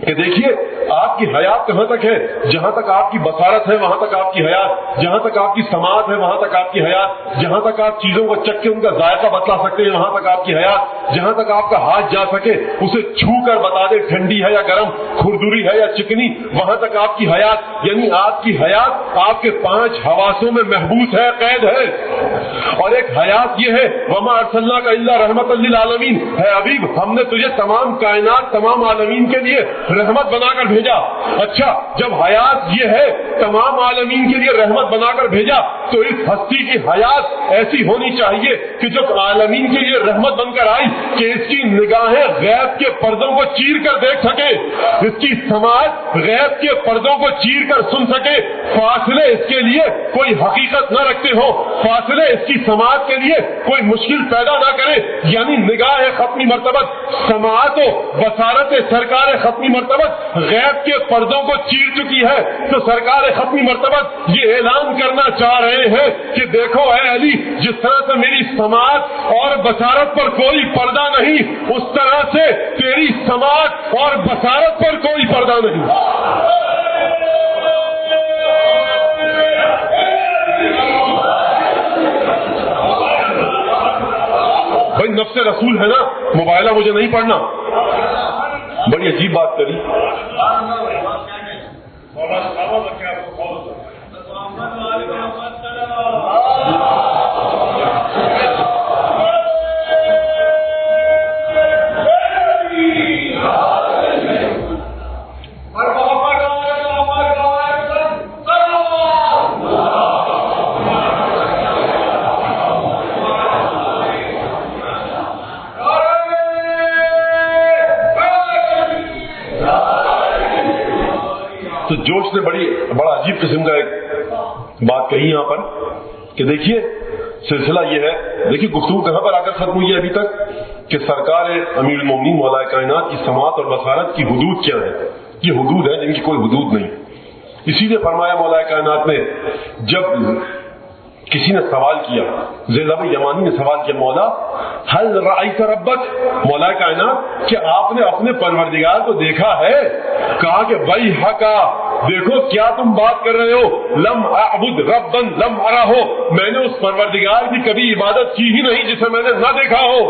کہ دیکھیے آپ کی حیات کہاں تک ہے، جہاں تک آپ کی بصارت ہے وہاں تک آپ کی حیات، جہاں تک آپ کی سماعت ہے وہاں تک آپ کی حیات، جہاں تک آپ چیزوں کو چکھ کے ان کا ذائقہ بتلا سکتے ہیں وہاں تک آپ کی حیات، جہاں تک آپ کا ہاتھ جا سکے اسے چھو کر بتا دے ٹھنڈی ہے یا گرم، کھردری ہے یا چکنی، وہاں تک آپ کی حیات، یعنی آپ کی حیات آپ کے 5 حواسوں میں محبوس ہے، قید ہے۔ اور ایک حیات یہ ہے وما ارسلناک الا رحمۃ للعالمین، ہے حبیب ہم نے تجھے تمام کائنات تمام عالمین کے لیے رحمت بنا کر بھیجا۔ اچھا جب حیات یہ ہے تمام عالمین کے لیے رحمت بنا کر بھیجا تو اس ہستی کی حیات ایسی ہونی چاہیے کہ جو عالمین کے لیے رحمت بن کر آئی کہ اس کی نگاہیں غیب کے پردوں کو چیر کر دیکھ سکے، اس کی سماعت غیب کے پردوں کو چیر کر سن سکے، فاصلے اس کے لیے کوئی حقیقت نہ رکھتے ہو، فاصلے اس کی سماعت کے لیے کوئی مشکل پیدا نہ کرے، یعنی نگاہ ختمی مرتبت، سماعت و بصارت سرکار ختمی مرتبت غیب کے پردوں کو چیر چکی ہے، تو سرکار ختمی مرتبت یہ اعلان کرنا چاہ رہے ہیں کہ دیکھو اے علی، جس طرح سے میری سماعت اور بصارت پر کوئی پردہ نہیں، اس طرح سے تیری سماعت اور بصارت پر کوئی پردہ نہیں۔ بھائی نفس رسول ہے نا، موبائلہ مجھے نہیں پڑھنا، بڑی عجیب بات کری۔ تو جوش نے بڑا عجیب قسم کا ایک بات کہی یہاں پر کہ دیکھیے سلسلہ یہ ہے، دیکھیے گفتگو کہاں پر آ کر ختم ہوئی ہے ابھی تک کہ سرکار امیر المومنین مولا کائنات کی سماعت اور بصارت کی حدود کیا ہے، یہ حدود ہے جن کی کوئی حدود نہیں۔ اسی لیے فرمایا مولا کائنات نے، جب کسی نے سوال کیا، زیلب یمانی نے سوال کیا، مولا ہل رأیت ربک، مولا کائنات کیا آپ نے اپنے پروردگار کو دیکھا ہے؟ کہا کہ بھائی حقا، دیکھو کیا تم بات کر رہے ہو، لم اعبد ربا لم ارہ، میں نے اس پروردگار کی کبھی عبادت کی ہی نہیں جسے میں نے نہ دیکھا ہو۔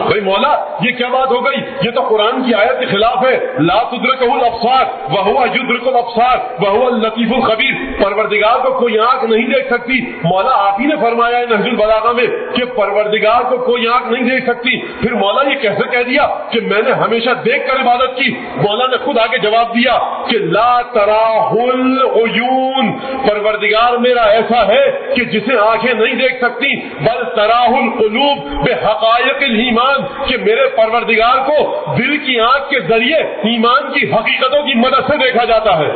بھائی مولا یہ کیا بات ہو گئی، یہ تو قرآن کی آیت کے خلاف ہے، لا تدرکہ الابصار وہو یدرک الابصار وہو اللطیف الخبیر، پروردگار کو کوئی آنکھ نہیں دیکھ سکتی، مولا آپ ہی نے فرمایا ہے نہج البلاغہ میں کہ پروردگار کو کوئی آنکھ نہیں دیکھ سکتی، پھر مولا یہ کیسے کہہ دیا کہ میں نے ہمیشہ دیکھ کر عبادت کی؟ مولا نے خود آگے جواب دیا کہ لا تراہ العیون، پروردگار میرا ایسا ہے کہ جسے آنکھیں نہیں دیکھ سکتی، بل تراہ القلوب بحقائق الایمان، کہ میرے پروردگار کو دل کی آنکھ کے ذریعے ایمان کی حقیقتوں کی مدد سے دیکھا جاتا ہے۔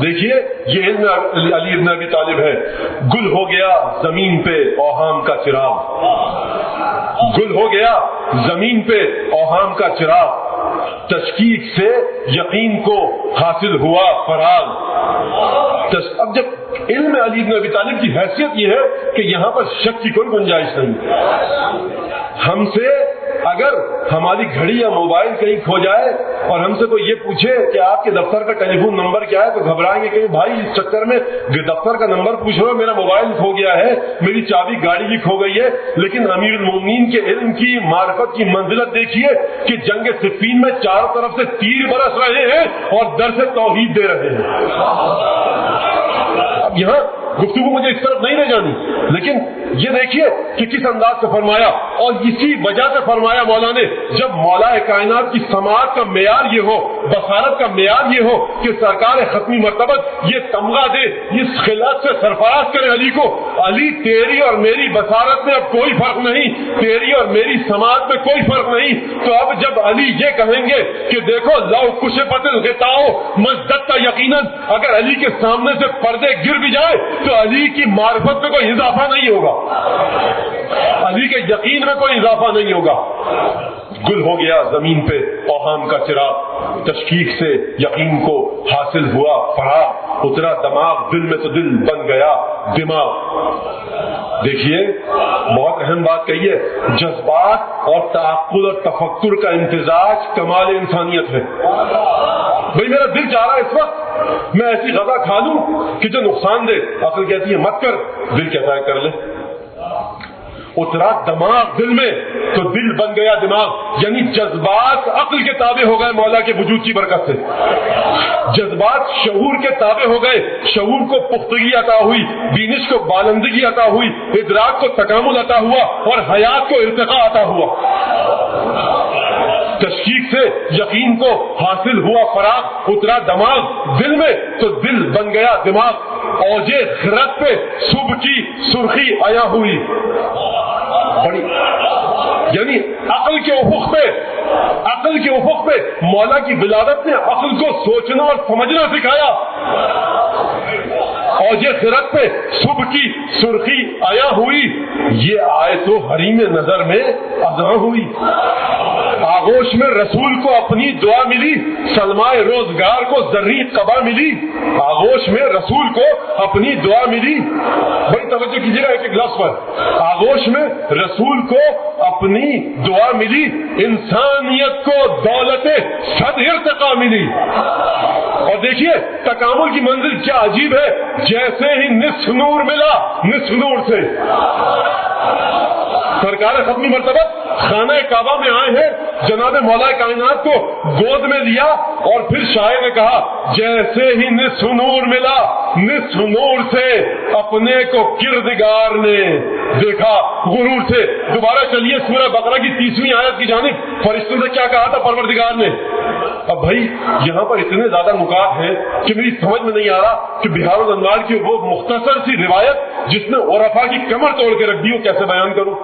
دیکھیے یہ علم علی ابن ابی طالب ہے، گل ہو گیا زمین پہ اوہام کا چراغ، گل ہو گیا زمین پہ اوہام کا چراغ، تشکیک سے یقین کو حاصل ہوا فراغ۔ اب جب علم علی ابن ابی طالب کی حیثیت یہ ہے کہ یہاں پر شک کی کوئی گنجائش نہیں۔ ہم سے اگر ہماری گھڑی یا موبائل کہیں کھو جائے اور ہم سے کوئی یہ پوچھے کہ آپ کے دفتر کا ٹیلی فون نمبر کیا ہے تو گھبرائیں گے کہ بھائی اس چکر میں دفتر کا نمبر پوچھ رہے ہو، میرا موبائل کھو گیا ہے، میری چابی گاڑی کی کھو گئی ہے۔ لیکن امیر المومنین کے علم کی معرفت کی منزلت دیکھیے کہ جنگ صفین میں چاروں طرف سے تیر برس رہے ہیں اور درس توحید دے رہے ہیں۔ اب یہاں گفتگو مجھے اس طرف نہیں لے جانی، لیکن یہ دیکھیے کہ کس انداز سے فرمایا، اور اسی وجہ سے فرمایا مولا نے، جب مولا کائنات کی سماعت کا معیار یہ ہو، بصارت کا معیار یہ ہو کہ سرکار ختمی مرتبت یہ تمغہ دے، اس خلعت سے سرفراز کرے علی کو، علی تیری اور میری بصارت میں اب کوئی فرق نہیں، تیری اور میری سماعت میں کوئی فرق نہیں، تو اب جب علی یہ کہیں گے کہ دیکھو لو کشفت الغطاء مزددت یقیناً، اگر علی کے سامنے سے پردے گر بھی جائے تو علی کی معرفت میں کوئی اضافہ نہیں ہوگا، علی کے یقین میں کوئی اضافہ نہیں ہوگا۔ گل ہو گیا زمین پہ اوہام کا چراغ، تشکیک سے یقین کو حاصل ہوا فراغ، اترا دماغ دل میں تو دل بن گیا دماغ۔ دیکھیے بہت اہم بات کہی ہے، جذبات اور تعقل اور تفکر کا امتزاج کمال انسانیت ہے۔ بھئی میرا دل چاہ رہا ہے اس وقت میں ایسی غذا کھا لوں کہ جو نقصان دے، عقل کہتی ہے مت کر، دل کہتا ہے کر لے۔ اترا دماغ دل میں تو دل بن گیا دماغ، یعنی جذبات عقل کے تابع ہو گئے مولا کے وجود کی برکت سے، جذبات شعور کے تابع ہو گئے، شعور کو پختگی عطا ہوئی، بینش کو بالندگی عطا ہوئی، ادراک کو تکامل عطا ہوا اور حیات کو ارتقاء عطا ہوا۔ تشکیک سے یقین کو حاصل ہوا فراغ، اترا دماغ دل میں تو دل بن گیا دماغ، اوجے خرد پہ صبح کی سرخی آیا ہوئی۔ بڑی یعنی عقل کے افق پہ مولا کی ولادت نے عقل کو سوچنا اور سمجھنا سکھایا۔ اوجے خرد پہ صبح کی سرخی آیا ہوئی، یہ آیت و حریم نظر میں اذاں ہوئی۔ آغوش میں رسول کو اپنی دعا ملی، سلمائے روزگار کو زرعی قبا ملی۔ آغوش میں رسول کو اپنی دعا ملی، بڑی توجہ کیجیے گا ایک ایک لفظ پر۔ آغوش میں رسول کو اپنی دعا ملی، انسانیت کو دولت صد ارتقا ملی۔ اور دیکھیے تکامل کی منزل کیا عجیب ہے، جیسے ہی نصف نور ملا نصف نور سے سرکار ختمی مرتبہ خانہ کعبہ میں آئے ہیں، جناب مولا کائنات کو گود میں لیا اور پھر شاعر نے کہا جیسے ہی نصف نور ملا نصف نور سے اپنے کو کردگار نے دیکھا غرور سے۔ دوبارہ چلیے سورہ بقرہ کی 30ویں آیت کی جانب، فرشتوں سے کیا کہا تھا پروردگار نے؟ اب بھائی یہاں پر اتنے زیادہ نکات ہیں کہ میری سمجھ میں نہیں آ رہا کہ بہار الانوار کی وہ مختصر سی روایت جس نے عرفا کی کمر توڑ کے رکھ دی وہ کیسے بیان کروں؟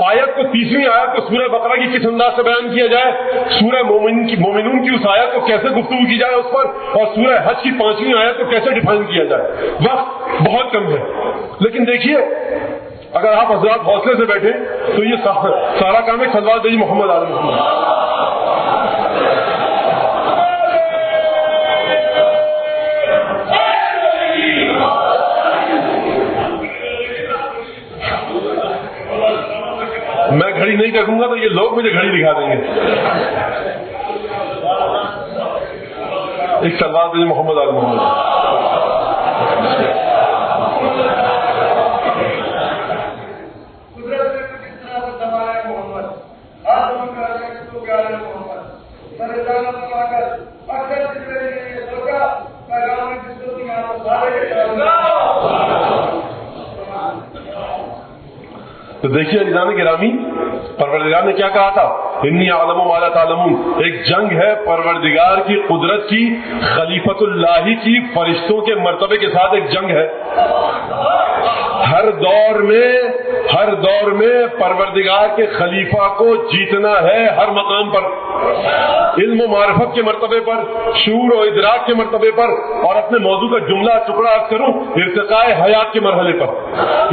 آیت کو 30ویں آیت کو سورہ بقرہ کی کس انداز سے بیان کیا جائے، سورہ مومنون کی اس آیت کو کیسے گفتگو کی جائے اس پر، اور سورہ حج کی 5ویں آیت کو کیسے ڈیفائن کیا جائے؟ وقت بہت کم ہے، لیکن دیکھیے اگر آپ حضرات حوصلے سے بیٹھیں تو یہ سارا کام ہے صلوات بھیجی محمد آل محمد۔ میں گھڑی نہیں رکھوں گا تو یہ لوگ مجھے گھڑی دکھا دیں گے۔ ایک صلوات بھیجی محمد آل محمد۔ تو دیکھیے عزیزان گرامی، پروردگار نے کیا کہا تھا؟ انی اعلم ما لا تعلمون۔ ایک جنگ ہے پروردگار کی قدرت کی، خلیفت اللہ کی، فرشتوں کے مرتبے کے ساتھ ایک جنگ ہے۔ ہر دور میں پروردگار کے خلیفہ کو جیتنا ہے، ہر مقام پر، علم و معرفت کے مرتبے پر، شعور و ادراک کے مرتبے پر، اور اپنے موضوع کا جملہ ٹکڑا عرض کروں ارتقاء حیات کے مرحلے پر۔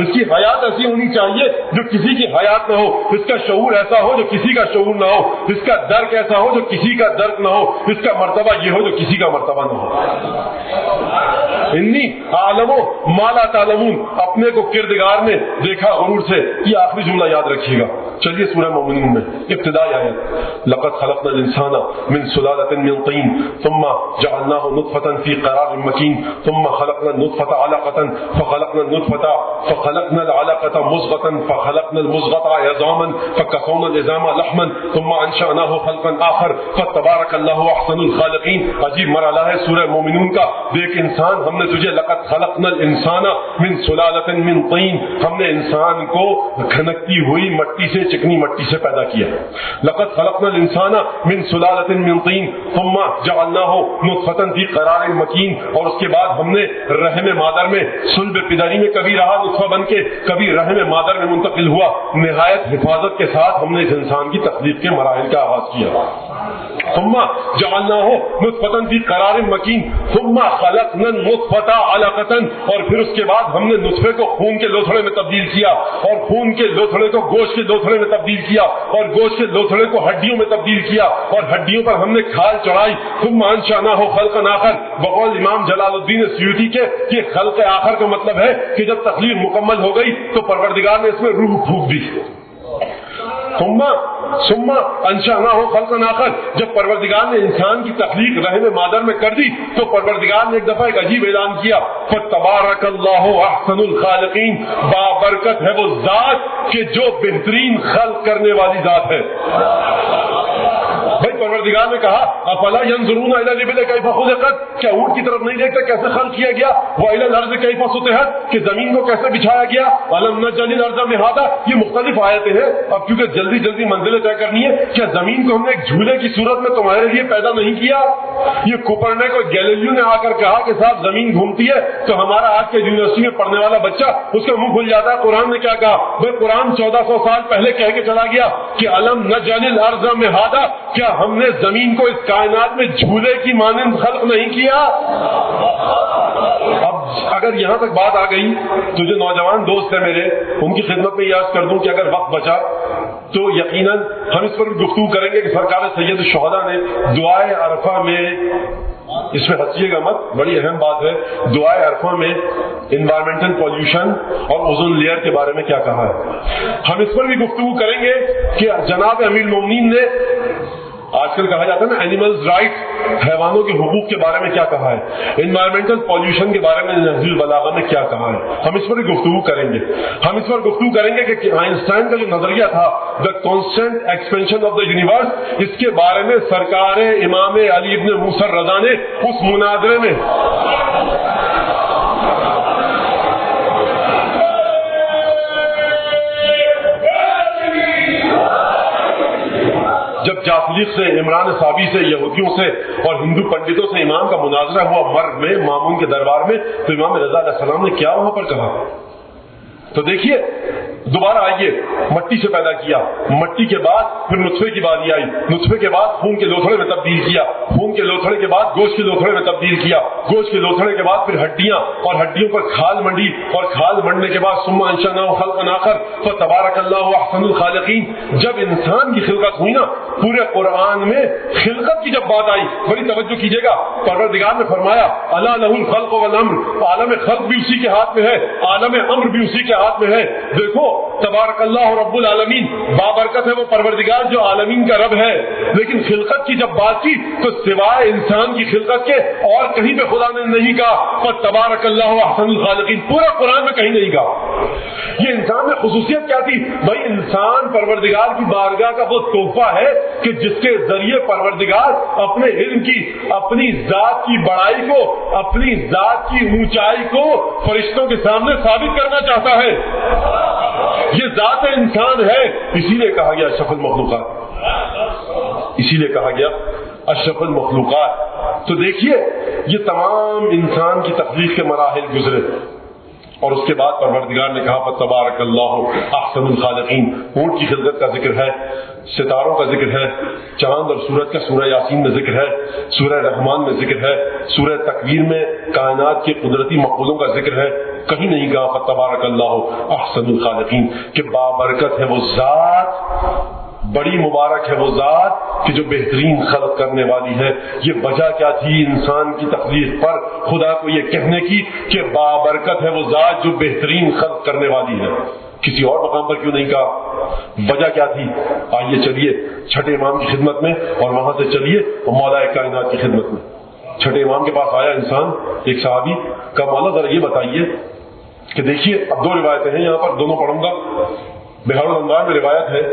اس کی حیات ایسی ہونی چاہیے جو کسی کی حیات نہ ہو، اس کا شعور ایسا ہو جو کسی کا شعور نہ ہو، اس کا درک ایسا ہو جو کسی کا درک نہ ہو، اس کا مرتبہ یہ ہو جو کسی کا مرتبہ نہ ہو۔ انی عالم ما لا تعلمون، اپنے کو کردگار نے دیکھا غرور سے۔ یہ آخری جملہ یاد رکھیے گا۔ چلیے سورہ مومنون میں ابتدائی آیت، لقد خلقنا الانسان من سلالة من طين ثم جعلناه نطفة في قرار مكين ثم خلقنا النطفة علقة فخلقنا النطفة فخلقنا العلقة مضغة فخلقنا المضغة عظاما فكسونا العظام لحما ثم انشأناه خلقا آخر فتبارك الله احسن الخالقين۔ عجیب مرحلہ ہے سورہ مومنون کا۔ دیکھ انسان، ہم نے تجھے لقد خلقنا الانسان من سلالة من طين، ہم نے انسان کو کھنکتی ہوئی مٹی سے، چکنی مٹی سے پیدا کیا۔ لقد خلقنا الانسان من سلالۃ من طین ثم جعلناہ نطفۃ فی قرار مکین، اور اس کے بعد ہم نے رحم مادر میں صلب پدری میں کبھی رہا نطفہ بن کے، کبھی رحم مادر میں منتقل ہوا، نہایت حفاظت کے ساتھ ہم نے اس انسان کی تخلیق کے مراحل کا آغاز کیا۔ ثم جعلناہ نطفۃ فی قرار مکین ثم خلقنا النطفۃ علقۃ، اور پھر اس کے بعد ہم نے نطفے کو خون کے لوتھڑے میں تبدیل کیا، اور خون کے لوتھڑے کو گوشت کے لوتھڑے میں تبدیل کیا، اور گوشت کے لوتھڑے کو ہڈیوں میں تبدیل کیا، اور ہڈیوں پر ہم نے کھال چڑھائی۔ ثم انشأناہ خلقا آخر، بقول امام جلال الدین سیوطی کے کہ خلق آخر کا مطلب ہے کہ جب تخلیق مکمل ہو گئی تو پروردگار نے اس میں روح پھونک دی۔ ثم انشأناہ خلقا آخر، جب پروردگار نے انسان کی تخلیق رحم مادر میں کر دی تو پروردگار نے ایک دفعہ ایک عجیب اعلان کیا، فتبارک اللہ احسن الخالقین، بابرکت ہے وہ ذات کہ جو بہترین خلق کرنے والی ذات ہے۔ بھائی پروردگار نے کہا افلا ينظرون الى الابل كيف خلقت، کیا اونٹ کی طرف نہیں دیکھتے کیسے خلق کیا گیا، والى الارض كيف سطحت، کہ زمین کو کیسے بچھایا گیا، الم نجعل الارض مہادا۔ یہ مختلف آیتیں ہیں، اب کیونکہ جلدی جلدی منزلیں طے کرنی ہے، کیا زمین کو ہم نے ایک جھولے کی صورت میں تمہارے لیے پیدا نہیں کیا؟ یہ کوپرنیکس اور گیلیلیو نے آ کر کہا کہ صاحب زمین گھومتی ہے، تو ہمارا آج کے یونیورسٹی میں پڑھنے والا بچہ اس کا منہ کھل جاتا ہے قرآن نے کیا کہا۔ بھائی قرآن 1400 سال پہلے کہہ کے چلا گیا کہ الم نجعل الارض مہادا، کیا ہم نے زمین کو اس کائنات میں جھولے کی مانند خلق نہیں کیا؟ اب اگر یہاں تک بات آ گئی تو جو نوجوان دوست ہیں میرے، ان کی خدمت میں یہ عرض کر دوں کہ اگر وقت بچا تو یقیناً ہم اس پر بھی گفتگو کریں گے کہ سرکار سید الشہداء نے دعائے عرفہ میں، اس میں ہنسیے گا مت، بڑی اہم بات ہے، دعائے عرفہ میں انوائرمنٹل پولوشن اور اوزون لیئر کے بارے میں کیا کہا ہے۔ ہم اس پر بھی گفتگو کریں گے کہ جناب امیر المومنین نے، آج کل کہا جاتا ہے نا اینیملز رائٹ، حیوانوں کے حقوق کے بارے میں کیا کہا ہے، انوائرمنٹل پولوشن کے بارے میں نہج البلاغہ میں کیا کہا ہے، ہم اس پر گفتگو کریں گے۔ ہم اس پر گفتگو کریں گے کہ آئنسٹائن کا جو نظریہ تھا the constant expansion of the universe, اس کے بارے میں سرکار امام علی ابن موسیٰ رضا نے اس مناظرے میں جب جعفریق سے، عمران صابی سے، یہودیوں سے اور ہندو پنڈتوں سے امام کا مناظرہ ہوا مرگ میں مامون کے دربار میں، تو امام رضا علیہ السلام نے کیا وہاں پر کہا؟ تو دیکھیے دوبارہ آئیے، مٹی سے پیدا کیا، مٹی کے بعد پھر نطفے کی باری آئی، نطفے کے بعد خون کے لوتھڑے میں تبدیل کیا، خون کے لوتھڑے کے بعد گوشت کے لوتھڑے میں تبدیل کیا، گوشت کے لوتھڑے کے بعد پھر ہڈیاں، اور ہڈیوں پر کھال منڈی، اور کھال منڈنے کے بعد ثم انشأناہ خلقا آخر فتبارک اللہ احسن الخالقین۔ جب انسان کی خلقت ہوئی نا، پورے قرآن میں خلقت کی جب بات آئی، بڑی توجہ کیجیے گا، پروردگار نے فرمایا الا لہ الخلق والامر، عالم خلق بھی اسی کے ہاتھ میں ہے، عالم امر بھی اسی کے ہاتھ میں ہے۔ دیکھو تبارک اللہ رب العالمین، بابرکت ہے وہ پروردگار جو عالمین کا رب ہے، لیکن خلقت کی جب بات کی تو سوائے انسان کی خلقت کے اور کہیں پہ خدا نے نہیں کہا تبارک اللہ احسن الخالقین، پورا قرآن میں کہیں نہیں کہا۔ یہ انسان میں خصوصیت کیا تھی؟ بھائی انسان پروردگار کی بارگاہ کا وہ تحفہ ہے کہ جس کے ذریعے پروردگار اپنے علم کی، اپنی ذات کی بڑائی کو، اپنی ذات کی اونچائی کو فرشتوں کے سامنے ثابت کرنا چاہتا ہے۔ یہ ذات انسان ہے، اسی لیے کہا گیا اشرف المخلوقات، اسی لیے کہا گیا اشرف المخلوقات۔ تو دیکھیے یہ تمام انسان کی تخلیق کے مراحل گزرے، اور اس کے بعد پروردگار نے کہا فتبارک اللہ احسن الخالقین۔ اونٹ کی خلقت کا ذکر ہے، ستاروں کا ذکر ہے، چاند اور سورج کا سورہ یاسین میں ذکر ہے، سورہ رحمان میں ذکر ہے، سورہ تکویر میں کائنات کے قدرتی مقولوں کا ذکر ہے، کہیں نہیں کہا فتبارک اللہ احسن الخالقین کہ بابرکت ہے وہ ذات، بڑی مبارک ہے وہ ذات کہ جو بہترین خلق کرنے والی ہے۔ یہ وجہ کیا تھی انسان کی تخلیق پر خدا کو یہ کہنے کی کہ بابرکت ہے وہ ذات جو بہترین خلق کرنے والی ہے؟ کسی اور مقام پر کیوں نہیں کہا؟ وجہ کیا تھی؟ آئیے چلیے چھٹے امام کی خدمت میں، اور وہاں سے چلیے مولا کائنات کی خدمت میں۔ چھٹے امام کے پاس آیا انسان، ایک صحابی کا، مولا ذرا یہ بتائیے کہ دیکھیے اب دو روایتیں ہیں یہاں پر، دونوں پڑھوں گا۔ بحر الانوار میں روایت ہے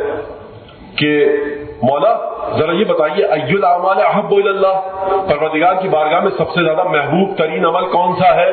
کہ مولا ذرا یہ بتائیے ای الاعمال احب الی اللہ، پروردگار کی بارگاہ میں سب سے زیادہ محبوب ترین عمل کون سا ہے؟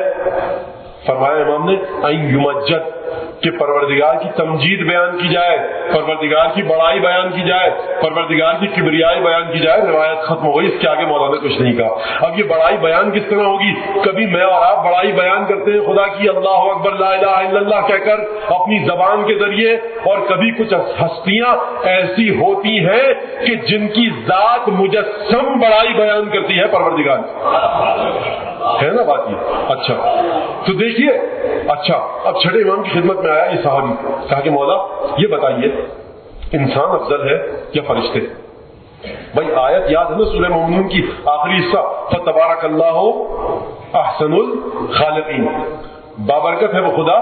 فرمایا امام نے ان یمجد کہ پروردگار کی تمجید بیان کی جائے، پروردگار کی بڑائی بیان کی جائے، پروردگار کی کبریائی بیان کی جائے، روایت ختم ہو گئی، اس کے آگے مولانا کچھ نہیں کہا۔ اب یہ بڑائی بیان کس طرح ہوگی؟ کبھی میں اور آپ بڑائی بیان کرتے ہیں خدا کی، اللہ اکبر لا الہ الا اللہ کہہ کر اپنی زبان کے ذریعے، اور کبھی کچھ ہستیاں ایسی ہوتی ہیں کہ جن کی ذات مجسم بڑائی بیان کرتی ہے پروردگار، ہے نا بات یہ؟ اچھا تو دیکھیے، اچھا اب چھٹے امام کی خدمت میں آیا یہ صحابی، کہا کہ مولا یہ بتائیے انسان افضل ہے یا فرشتے؟ بھائی آیت یاد ہے نا سورہ مومنون کی آخری حصہ، فتبارک اللہ احسن الخالقین، بابرکت ہے وہ خدا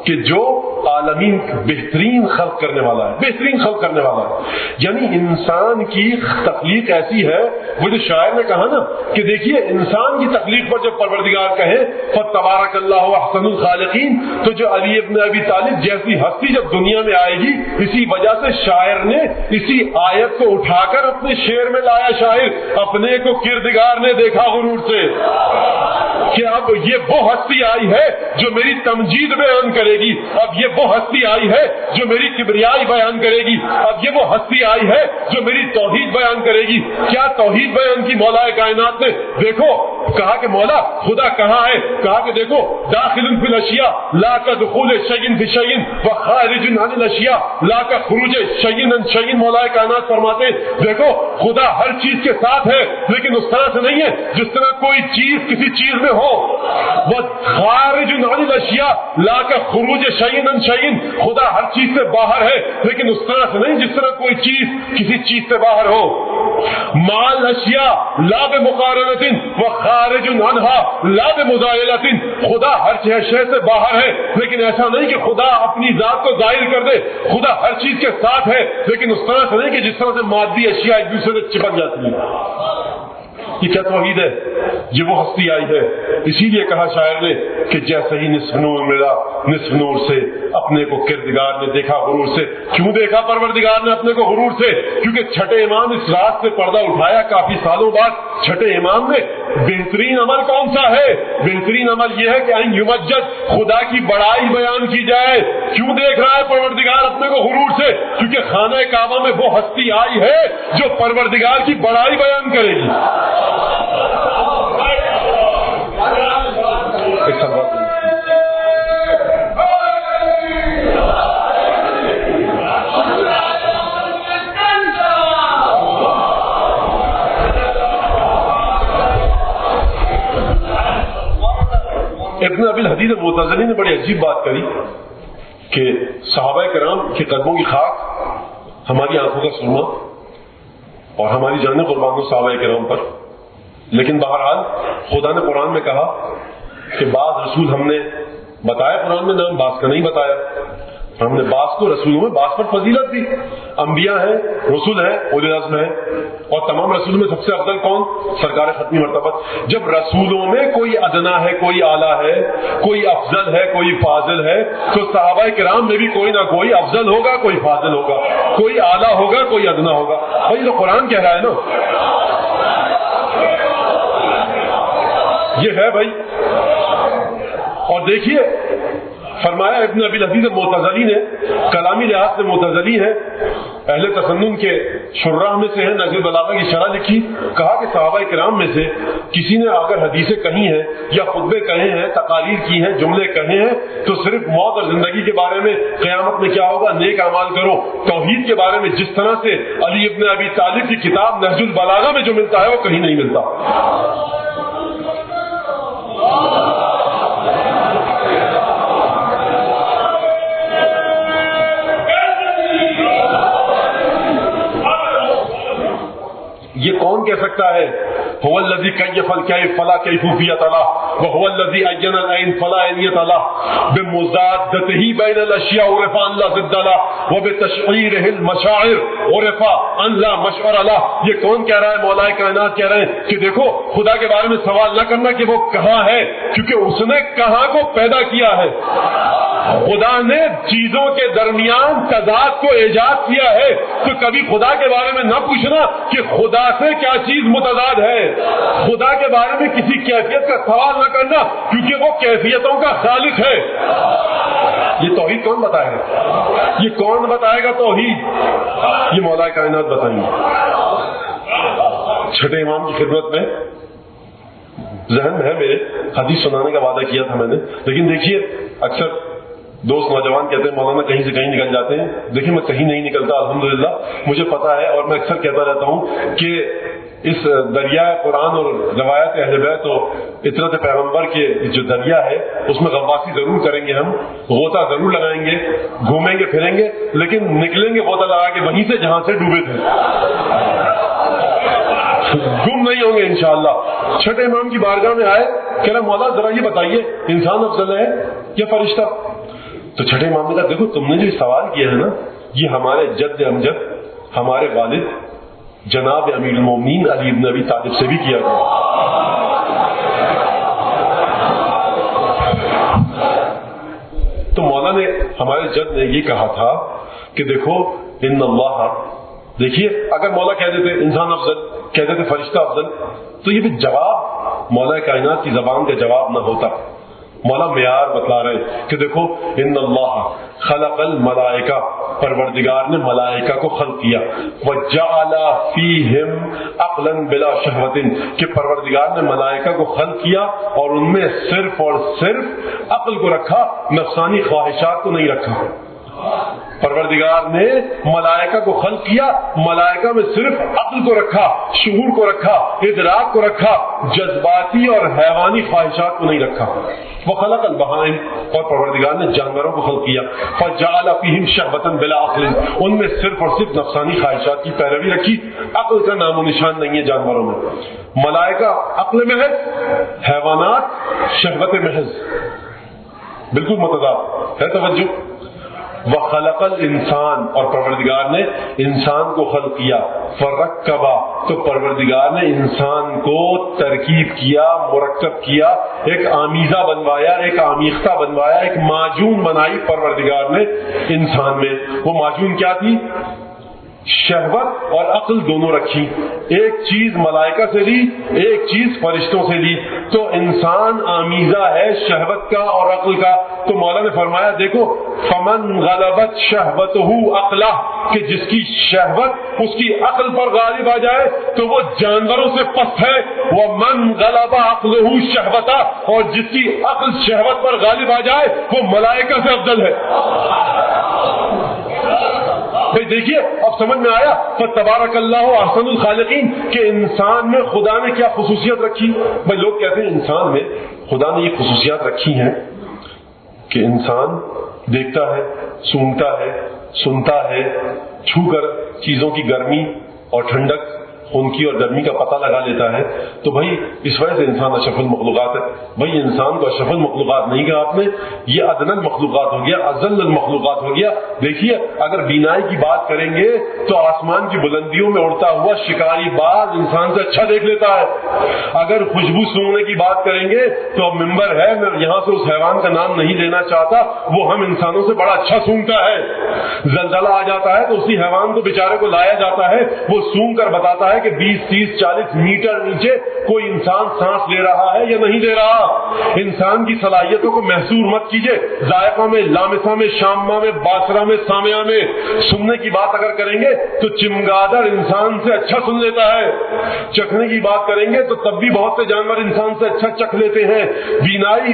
کہ جو عالمین بہترین خلق کرنے والا ہے، بہترین خلق کرنے والا ہے۔ یعنی انسان کی تخلیق ایسی ہے، وہ جو شاعر نے کہا نا کہ دیکھیے انسان کی تخلیق پر جب پروردگار کہے فتبارک اللہ احسن الخالقین، تو جو علی ابن ابی طالب جیسی ہستی جب دنیا میں آئے گی، اسی وجہ سے شاعر نے اسی آیت کو اٹھا کر اپنے شعر میں لایا۔ شاعر اپنے کو کردگار نے دیکھا غرور سے کہ اب یہ وہ ہستی آئی ہے جو میری تمجید بیان کرے گی، اب یہ وہ ہستی آئی ہے جو میری کبریائی بیان کرے گی، اب یہ وہ ہستی آئی ہے جو میری توحید بیان کرے گی۔ کیا توحید بیان کی مولا کائنات نے؟ دیکھو کہا کہ مولا خدا کہاں ہے؟ کہا کہ دیکھو داخل فی الاشیاء لا کدخول شیء فی شیء وخارج عن الاشیاء لا کخروج شیء عن شیء۔ مولا کائنات فرماتے ہیں دیکھو خدا ہر چیز کے ساتھ ہے، لیکن اس طرح سے نہیں ہے جس طرح کوئی چیز کسی چیز میں ہو، وہ خارج عن الاشیاء لا کخروج شیء عن شیء، خدا ہر چیز سے باہر ہے لیکن اس طرح سے نہیں جس طرح کوئی چیز کسی چیز سے باہر ہو۔ مال اشیاء لا بمقارنۃ وخارج عنها لا بمزایلۃ، خدا ہر شے سے باہر ہے لیکن ایسا نہیں کہ خدا اپنی ذات کو ظاہر کر دے، خدا ہر چیز کے ساتھ ہے لیکن اس طرح سے نہیں کہ جس طرح سے مادی اشیاء ایک دوسرے سے چپک جاتی ہیں۔ یہ کیا توحید ہے؟ یہ وہ ہستی آئی ہے۔ اسی لیے کہا شاعر نے کہ جیسے ہی نصف نور ملا نصف نور سے اپنے کو کردگار نے دیکھا غرور سے۔ کیوں دیکھا پروردگار نے اپنے کو غرور سے؟ کیونکہ چھٹے امام اس رات سے پردہ اٹھایا کافی سالوں بعد۔ چھٹے امام نے بہترین عمل کون سا ہے؟ بہترین عمل یہ ہے کہ ان یمجد، خدا کی بڑائی بیان کی جائے۔ کیوں دیکھ رہا ہے پروردگار اپنے کو غرور سے؟ کیونکہ خانہ کعبہ میں وہ ہستی آئی ہے جو پروردگار کی بڑائی بیان کرے گی۔ ابن ابی الحدید المعتزلی نے بڑی عجیب بات کری کہ صحابہ کرام کے قدموں کی خاک ہماری آنکھوں کا سرما اور ہماری جانیں قربان ہو صحابہ کرام پر، لیکن بہرحال خدا نے قرآن میں کہا کہ بعض رسول ہم نے بتایا، قرآن میں نام بعض کا نہیں بتایا، ہم نے بعض کو رسولوں میں بعض پر فضیلت دی۔ انبیاء ہیں، رسول ہیں، اولو العزم ہیں، اور تمام رسولوں میں سب سے افضل کون؟ سرکار ختمی مرتبت۔ جب رسولوں میں کوئی ادنا ہے، کوئی اعلیٰ ہے، کوئی افضل ہے، کوئی فاضل ہے، تو صحابہ کرام میں بھی کوئی نہ کوئی افضل ہوگا، کوئی فاضل ہوگا، کوئی اعلیٰ ہوگا، کوئی ادنا ہوگا۔ بھائی تو قرآن کہہ رہا ہے نا، یہ ہے بھائی۔ اور دیکھیے فرمایا ابن ابی الحدید المعتزلی نے، کلامی لحاظ سے معتزلی ہے، اہل تسنن کے شراح میں سے ہے، نہج البلاغہ کی شرح لکھی، کہا کہ صحابہ کرام میں سے کسی نے اگر حدیثیں کہی ہیں یا خطبے کہے ہیں، تقاریر کی ہیں، جملے کہے ہیں، تو صرف موت اور زندگی کے بارے میں قیامت میں کیا ہوگا، نیک اعمال کرو، توحید کے بارے میں جس طرح سے علی ابن ابی طالب کی کتاب نہج البلاغہ میں جو ملتا ہے وہ کہیں نہیں ملتا۔ یہ کون کہہ سکتا ہے؟ هو الذي كيف الكيف فلا كيفية له وهو الذي عين العين فلا عينية له بمزادته بين الاشياء عرف ان لا ضد له وبتشعيره المشاعر عرف ان لا مشعر له۔ یہ کون کہہ رہا ہے؟ مولا کائنات کہہ رہے ہیں کہ دیکھو خدا کے بارے میں سوال نہ کرنا کہ وہ کہاں ہے، کیونکہ اس نے کہاں کو پیدا کیا ہے۔ خدا نے چیزوں کے درمیان تضاد کو ایجاد کیا ہے، تو کبھی خدا کے بارے میں نہ پوچھنا کہ خدا سے کیا چیز متضاد ہے۔ خدا کے بارے میں کسی کیفیت کا سوال نہ کرنا کیونکہ وہ کیفیتوں کا خالق ہے۔ یہ توحید کون بتائے گا؟ یہ کون بتائے گا توحید؟ یہ مولا کائنات بتائیں گے. چھٹے امام کی خدمت میں ذہن میں ہے میرے، حدیث سنانے کا وعدہ کیا تھا میں نے، لیکن دیکھیے اکثر دوست نوجوان کہتے ہیں مولانا کہیں سے کہیں نکل جاتے ہیں. دیکھیں میں کہیں نہیں نکلتا الحمدللہ، مجھے پتا ہے اور میں اکثر کہتا رہتا ہوں کہ اس دریا قرآن اور روایت اہل بیت و اطرت پیغمبر کے جو دریا ہے اس میں غواصی ضرور کریں گے، ہم غوطہ ضرور لگائیں گے، گھومیں گے پھریں گے، لیکن نکلیں گے غوطہ لگا کے وہیں سے جہاں سے ڈوبے تھے، گم نہیں ہوں گے انشاءاللہ. چھٹے امام کی بارگاہ میں آئے، کہہ رہا مولا ذرا یہ بتائیے انسان افضل ہے یا فرشتہ؟ تو چھٹے امام نے کہا دیکھو تم نے جو سوال کیا ہے نا، یہ ہمارے جد امجد ہمارے والد جناب امیر المومنین علی بن ابی طالب سے بھی کیا گیا. تو مولا نے ہمارے جد نے یہ کہا تھا کہ دیکھو ان اللہ، دیکھیے اگر مولا کہہ دیتے انسان افضل، کہہ دیتے فرشتہ افضل، تو یہ بھی جواب مولا کائنات کی زبان کا جواب نہ ہوتا. مولا معیار بتلا رہے کہ دیکھو ان اللہ خلق الملائکہ، پروردگار نے ملائکہ کو خلق کیا، وجعل فیہم عقلا بلا شہوت، کہ پروردگار نے ملائکہ کو خلق کیا اور ان میں صرف اور صرف عقل کو رکھا، نفسانی خواہشات کو نہیں رکھا. پروردگار نے ملائکہ کو خلق کیا، ملائکہ میں صرف عقل کو رکھا، شعور کو رکھا، ادراک کو رکھا، جذباتی اور حیوانی خواہشات کو نہیں رکھا. وہ خلق البہائم، اور پروردگار نے جانوروں کو خلق کیا، فجعل فیہم شہوۃ بلا عقل، ان میں صرف اور صرف نفسانی خواہشات کی پیروی رکھی، عقل کا نام و نشان نہیں ہے جانوروں میں. ملائکہ عقل محض، حیوانات شہوت محض، بالکل متضاد ہے. توجہ. وخلق الانسان، اور پروردگار نے انسان کو خلق کیا، فرکبا، تو پروردگار نے انسان کو ترکیب کیا، مرکب کیا، ایک آمیزہ بنوایا، ایک آمیختہ بنوایا، ایک معجون بنائی پروردگار نے انسان میں. وہ معجون کیا تھی؟ شہوت اور عقل دونوں رکھی. ایک چیز ملائکہ سے لی، ایک چیز فرشتوں سے لی، تو انسان آمیزہ ہے شہوت کا اور عقل کا. تو مولا نے فرمایا دیکھو فمن غلبت شہوتہ عقلہ، کہ جس کی شہوت اس کی عقل پر غالب آ جائے تو وہ جانوروں سے پست ہے. ومن غلب عقلہ شہوتہ، اور جس کی عقل شہوت پر غالب آ جائے وہ ملائکہ سے افضل ہے. بھئی دیکھیے اب سمجھ میں آیا فتبارک اللہ احسن الخالقین کہ انسان میں خدا نے کیا خصوصیت رکھی. بھئی لوگ کہتے ہیں انسان میں خدا نے یہ خصوصیات رکھی ہیں کہ انسان دیکھتا ہے، سونگتا ہے، سنتا ہے، چھو کر چیزوں کی گرمی اور ٹھنڈک، خون کی اور گرمی کا پتہ لگا لیتا ہے. تو بھائی اس وجہ سے انسان اشرف المخلوقات ہے. بھائی انسان کو اشرف المخلوقات نہیں کہا آپ نے، یہ ادنی المخلوقات ہو گیا، اذل المخلوقات ہو گیا. دیکھیے اگر بینائی کی بات کریں گے تو آسمان کی بلندیوں میں اڑتا ہوا شکاری باز انسان سے اچھا دیکھ لیتا ہے. اگر خوشبو سونگنے کی بات کریں گے تو اب ممبر ہے، میں یہاں سے اس حیوان کا نام نہیں لینا چاہتا، وہ ہم انسانوں سے بڑا اچھا سونگتا ہے. زلزلہ آ جاتا ہے تو اسی حیوان کو بیچارے کو لایا جاتا ہے، وہ سونگ کر بتاتا ہے کہ 20 30 40 میٹر نیچے کوئی انسان سانس لے رہا ہے یا نہیں لے رہا. انسان کی صلاحیتوں کو محصور مت کیجئے. ذائقہ میں، لامسہ میں، شامہ میں، باسرہ میں، سامعہ میں سننے کی بات اگر کریں گے تو چمگادڑ انسان سے اچھا سن لیتا ہے. چکھنے کی بات کریں گے تو تب بھی بہت سے جانور انسان سے اچھا چکھ لیتے ہیں. بینائی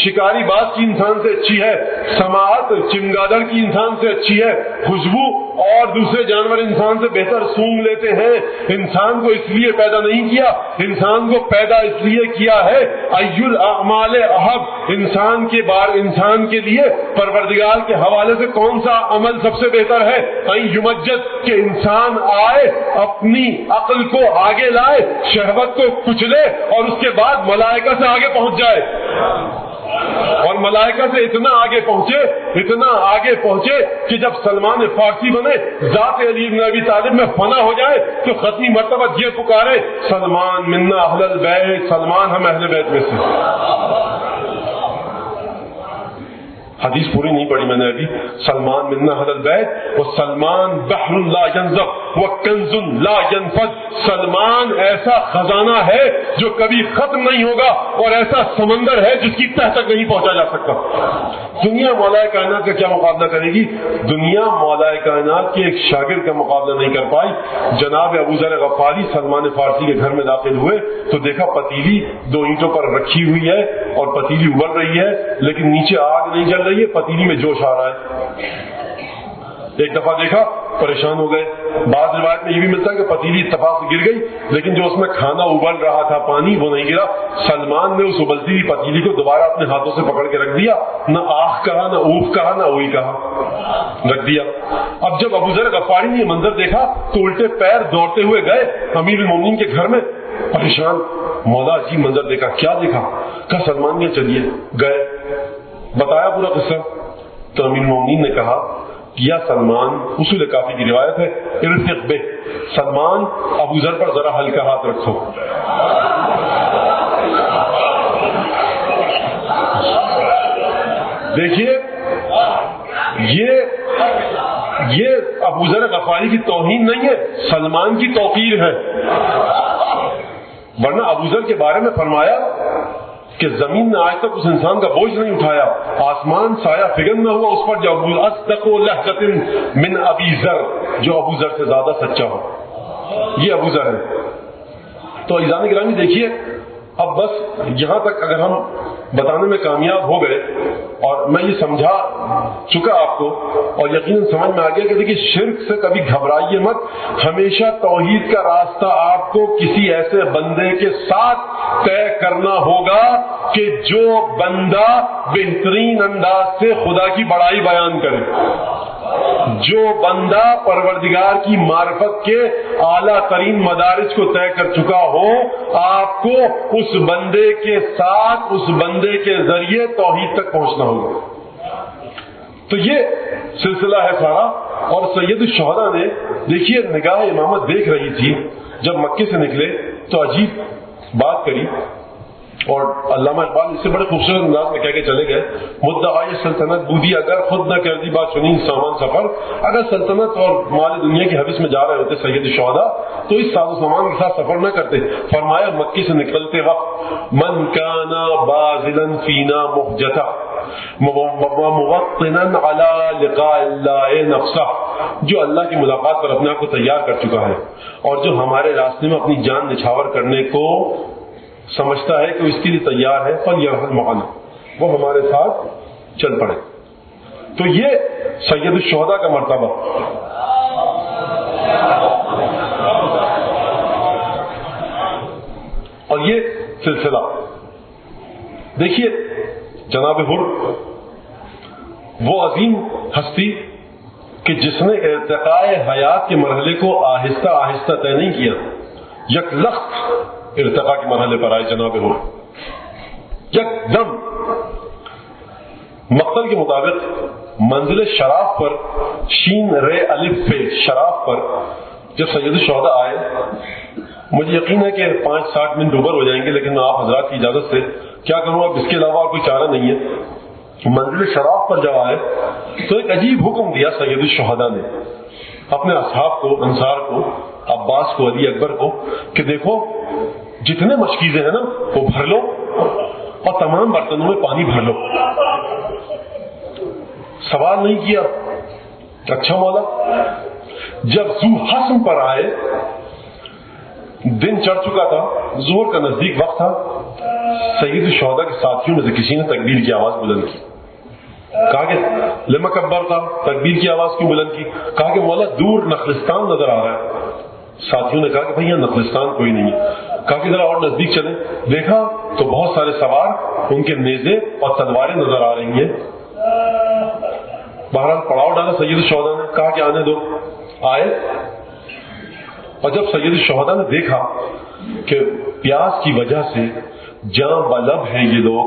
شکاری باز کی انسان سے اچھی ہے، سماعت چمگادڑ کی انسان سے اچھی ہے، خوشبو اور دوسرے جانور انسان سے بہتر سونگ لیتے ہیں. انسان کو اس لیے پیدا نہیں کیا، انسان کو پیدا اس لیے کیا ہے ای الاعمال احب، انسان کے لیے پروردگار کے حوالے سے کون سا عمل سب سے بہتر ہے؟ این یمجد، کہ انسان آئے اپنی عقل کو آگے لائے، شہوت کو کچلے اور اس کے بعد ملائکہ سے آگے پہنچ جائے. اور ملائکہ سے اتنا آگے پہنچے کہ جب سلمان فارسی بنے، ذات علی بن ابی طالب میں فنا ہو جائے تو ختمی مرتبہ یہ پکارے سلمان منا اہل البیت، سلمان ہم اہل بیت میں سے. حدیث پوری نہیں پڑھی میں نے ابھی. سلمان منا اہل البیت، وہ سلمان بحر لا ینزف، وکنز لا ينفد، سلمان ایسا خزانہ ہے جو کبھی ختم نہیں ہوگا اور ایسا سمندر ہے جس کی تہ تک نہیں پہنچا جا سکتا۔ دنیا مولا کائنات کا کیا مقابلہ کرے گی؟ دنیا مولا کائنات کے ایک شاگرد کا مقابلہ نہیں کر پائی۔ جناب ابو ذر غفاری سلمان فارسی کے گھر میں داخل ہوئے تو دیکھا پتیلی 2 اینٹوں پر رکھی ہوئی ہے اور پتیلی ابل رہی ہے، لیکن نیچے آگ نہیں جل رہی ہے، پتیلی میں جوش آ رہا ہے۔ ایک دفعہ دیکھا پریشان ہو گئے۔ بعض روایت میں یہ بھی ملتا ہے کہ پتیلی اتفاق سے گر گئی، لیکن جو اس میں کھانا ابل رہا تھا پانی وہ نہیں گرا۔ سلمان نے اس ابلتی ہوئی پتیلی کو دوبارہ اپنے ہاتھوں سے پکڑ کے رکھ دیا، نہ آخ کہا، نہ اوف کہا، نہ اوئی کہا، رکھ دیا۔ اب جب ابو ذر غفاری نے یہ منظر دیکھا تو الٹے پیر دوڑتے ہوئے گئے امیر المومنین کے گھر میں، پریشان۔ مولا عجیب منظر دیکھا، کیا دیکھا؟ کہا سلمان نے چلیے گئے، بتایا پورا قصہ۔ تو امیر المومنین نے کہا یا سلمان، اصول کافی کی روایت ہے، ارفق بہ، سلمان ابو ذر پر ذرا ہلکا ہاتھ رکھو۔ دیکھیے یہ ابو ذر غفاری کی توہین نہیں ہے، سلمان کی توقیر ہے۔ ورنہ ابو ذر کے بارے میں فرمایا کہ زمین نے آج تک اس انسان کا بوجھ نہیں اٹھایا، آسمان سایہ فگن نہ ہوا اس پر جو ابو اصدق لہجۃ من ابی ذر، جو ابو ذر سے زیادہ سچا ہو۔ یہ ابو ذر ہے۔ تو عزیزان گرامی دیکھیے، اب بس یہاں تک اگر ہم بتانے میں کامیاب ہو گئے اور میں یہ سمجھا چکا آپ کو اور یقیناً سمجھ میں آ گیا کہ دیکھیے شرک سے کبھی گھبرائیے مت، ہمیشہ توحید کا راستہ آپ کو کسی ایسے بندے کے ساتھ طے کرنا ہوگا کہ جو بندہ بہترین انداز سے خدا کی بڑائی بیان کرے، جو بندہ پروردگار کی معرفت کے اعلیٰ ترین مدارج کو طے کر چکا ہو، آپ کو اس بندے کے ساتھ، اس بندے کے ذریعے توحید تک پہنچنا ہوگا۔ تو یہ سلسلہ ہے سارا۔ اور سید الشہداء نے دیکھیے نگاہ امامت دیکھ رہی تھی، جب مکے سے نکلے تو عجیب بات کری، اور علامہ اقبال اس سے بڑے خوبصورت انداز میں کہہ کے چلے گئے، مدعای سلطنت بودی اگر خود نہ کردی بات سنی سامان سفر۔ اگر سلطنت اور مال دنیا کی حوث میں جا رہے ہوتے سید الشہداء تو اس ساز و سامان کے ساتھ سفر نہ کرتے۔ فرمایا مکی سے نکلتے وقت من کان باذلا فینا مہجتا موطنا علی لقاء اللہ نفسہ، جو اللہ کی ملاقات پر اپنے آپ کو تیار کر چکا ہے اور جو ہمارے راستے میں اپنی جان نچھاور کرنے کو سمجھتا ہے کہ اس کے لیے تیار ہے، فلیرحل معنا، وہ ہمارے ساتھ چل پڑے۔ تو یہ سید الشہداء کا مرتبہ۔ اور یہ سلسلہ دیکھیے، جناب حر وہ عظیم ہستی کہ جس نے ارتقاء حیات کے مرحلے کو آہستہ آہستہ طے نہیں کیا، یک لخت ارتقاء کے مرحلے پر آئے جناب حر، یک دم مقتل کے مطابق منزل شراف پر، شین رے الف پہ شراف پر جب سید الشہداء آئے، مجھے یقین ہے کہ 5-60 منٹ اوپر ہو جائیں گے، لیکن میں آپ حضرات کی اجازت سے کیا کروں، اب اس کے علاوہ اور کوئی چارہ نہیں ہے۔ منزل شراف پر جب آئے تو ایک عجیب حکم دیا سید الشہداء نے اپنے اصحاب کو، انصار کو، عباس کو، علی اکبر کو، کہ دیکھو جتنے مشکیزیں ہیں نا وہ بھر لو اور تمام برتنوں میں پانی بھر لو۔ سوال نہیں کیا۔ اچھا مولا، جب ذو حسم پر آئے، دن چڑھ چکا تھا، ظہر کا نزدیک وقت تھا، سید الشہداء کے ساتھیوں میں سے کسی نے تکبیر کی آواز بلند کی۔ کہا کہ لما کبر تھا، تکبیر کی آواز کیوں بلند کی؟ کہا کہ مولا دور نخلستان نظر آ رہا ہے۔ ساتھیوں نے کہا کہ بھائی یہاں نخلستان کوئی نہیں ہے۔ کہا کہ ذرا اور نزدیک چلیں۔ دیکھا تو بہت سارے سوار، ان کے نیزے اور تلواریں نظر آ رہی ہیں۔ بہرحال پڑاؤ ڈالا سید الشہداء نے، کہا کہ آنے دو۔ آئے، اور جب سید الشہداء نے دیکھا کہ پیاس کی وجہ سے جاں بلب ہیں یہ لوگ،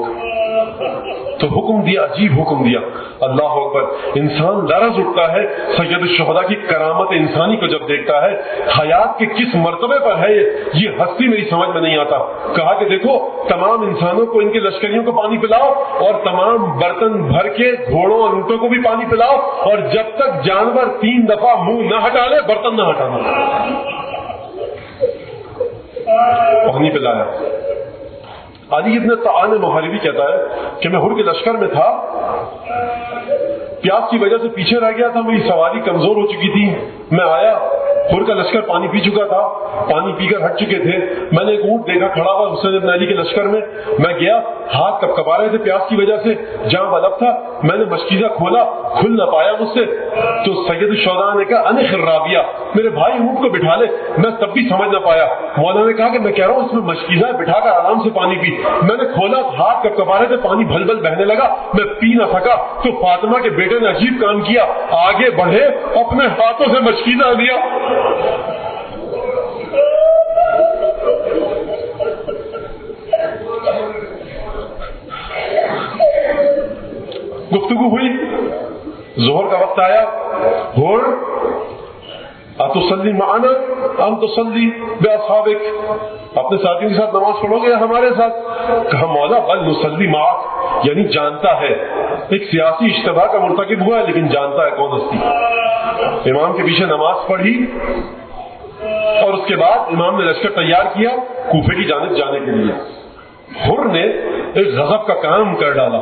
تو حکم دیا, عجیب حکم دیا. اللہ اکبر. انسان لرز اٹھتا ہے سید الشہداء کی کرامت انسانی کو جب دیکھتا ہے. حیات کے کس مرتبے پر ہے یہ ہستی میری سمجھ میں نہیں آتا. کہا کہ دیکھو تمام انسانوں کو, ان کے لشکریوں کو پانی پلاؤ, اور تمام برتن بھر کے گھوڑوں اور اونٹوں کو بھی پانی پلاؤ, اور جب تک جانور 3 دفعہ منہ نہ ہٹا لے برتن نہ ہٹانا. پانی پلایا. علی ابن طعان محاربی کہتا ہے کہ میں ہر کے لشکر میں تھا, پیاس کی وجہ سے پیچھے رہ گیا تھا, میری سواری کمزور ہو چکی تھی. میں آیا, ہر کا لشکر پانی پی چکا تھا, پانی پی کر ہٹ چکے تھے. میں نے ایک اونٹ دیکھا کھڑا ہوا حسین بن علی کے لشکر میں. میں گیا, ہاتھ کب کبا رہے تھے پیاس کی وجہ سے, جہاں بلب تھا میں نے مشکیزہ کھولا, کھل نہ پایا مجھ سے. تو سید الشہداء نے کہا ان خرابیہ, میرے بھائی اونٹ کو بٹھا لے. میں تب بھی سمجھ نہ پایا. مولانا نے کہا کہ میں کہہ رہا ہوں اس میں مشکیزہ ہے, بٹھا کر آرام سے پانی پی. میں نے کھولا, ہاتھ کب کبا رہے تھے, پانی بھل بھل بہنے لگا, میں پی نہ سکا. تو فاطمہ کے بیٹے نے عجیب کام کیا, آگے بڑھے, اپنے ہاتھوں سے مشکیزہ لیا. گفتگو ہوئی, ظہر کا وقت آیا. ہور اتصلی معنا ام تصلی باصحابک, اپنے ساتھیوں کے ساتھ نماز پڑھو گے یا ہمارے ساتھ؟ کہا مولا بل نصلی معک, یعنی جانتا ہے. ایک سیاسی اشتباہ کا مرتکب ہوا ہے لیکن جانتا ہے کون ہستی. امام کے پیچھے نماز پڑھی اور اس کے بعد امام نے لشکر تیار کیا کوفے کی جانب جانے کے لیے. حر نے ایک غضب کا کام کر ڈالا.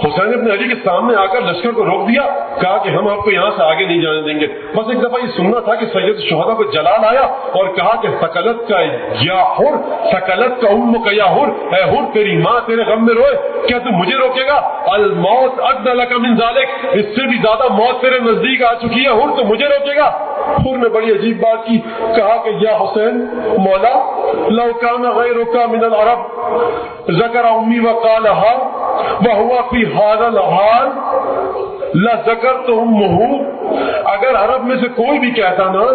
حسین ابن علی کے سامنے آ کر لشکر کو روک دیا, کہا کہ ہم آپ کو یہاں سے آگے نہیں جانے دیں گے. بس ایک دفعہ یہ سننا تھا کہ سید الشہداء کو جلال آیا اور کہا کہ سکلت کا یا حر, سکلت کا ام کا یا حر, اے حر تیری ماں تیرے غم میں روئے, کیا تم مجھے روکے گا؟ الموت ادنی لک من ذلک, اس سے بھی زیادہ موت تیرے نزدیک آ چکی ہے, حر تو مجھے روکے گا؟ حر نے بڑی عجیب بات کی, کہا کہ یا حسین مولا لو کان غیرک من العرب ذکر امی وقالها وهو في هذا الحال لذکرتمہ, اگر عرب میں سے کوئی بھی کہتا نا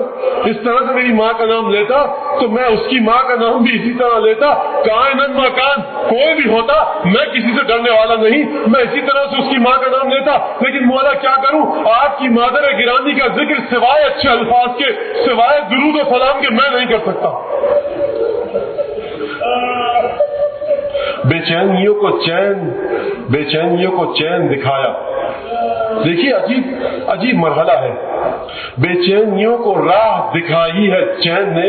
اس طرح سے میری ماں کا نام لیتا تو میں اس کی ماں کا نام بھی اسی طرح لیتا. کائناً مکان کوئی بھی ہوتا, میں کسی سے ڈرنے والا نہیں, میں اسی طرح سے اس کی ماں کا نام لیتا. لیکن مولا کیا کروں, آپ کی مادر گرامی کا ذکر سوائے اچھے الفاظ کے, سوائے درود و سلام کے میں نہیں کر سکتا. بے چینیوں کو چین دکھایا. دیکھیے عجیب مرحلہ ہے. بے چینیوں کو راہ دکھائی ہے چین نے,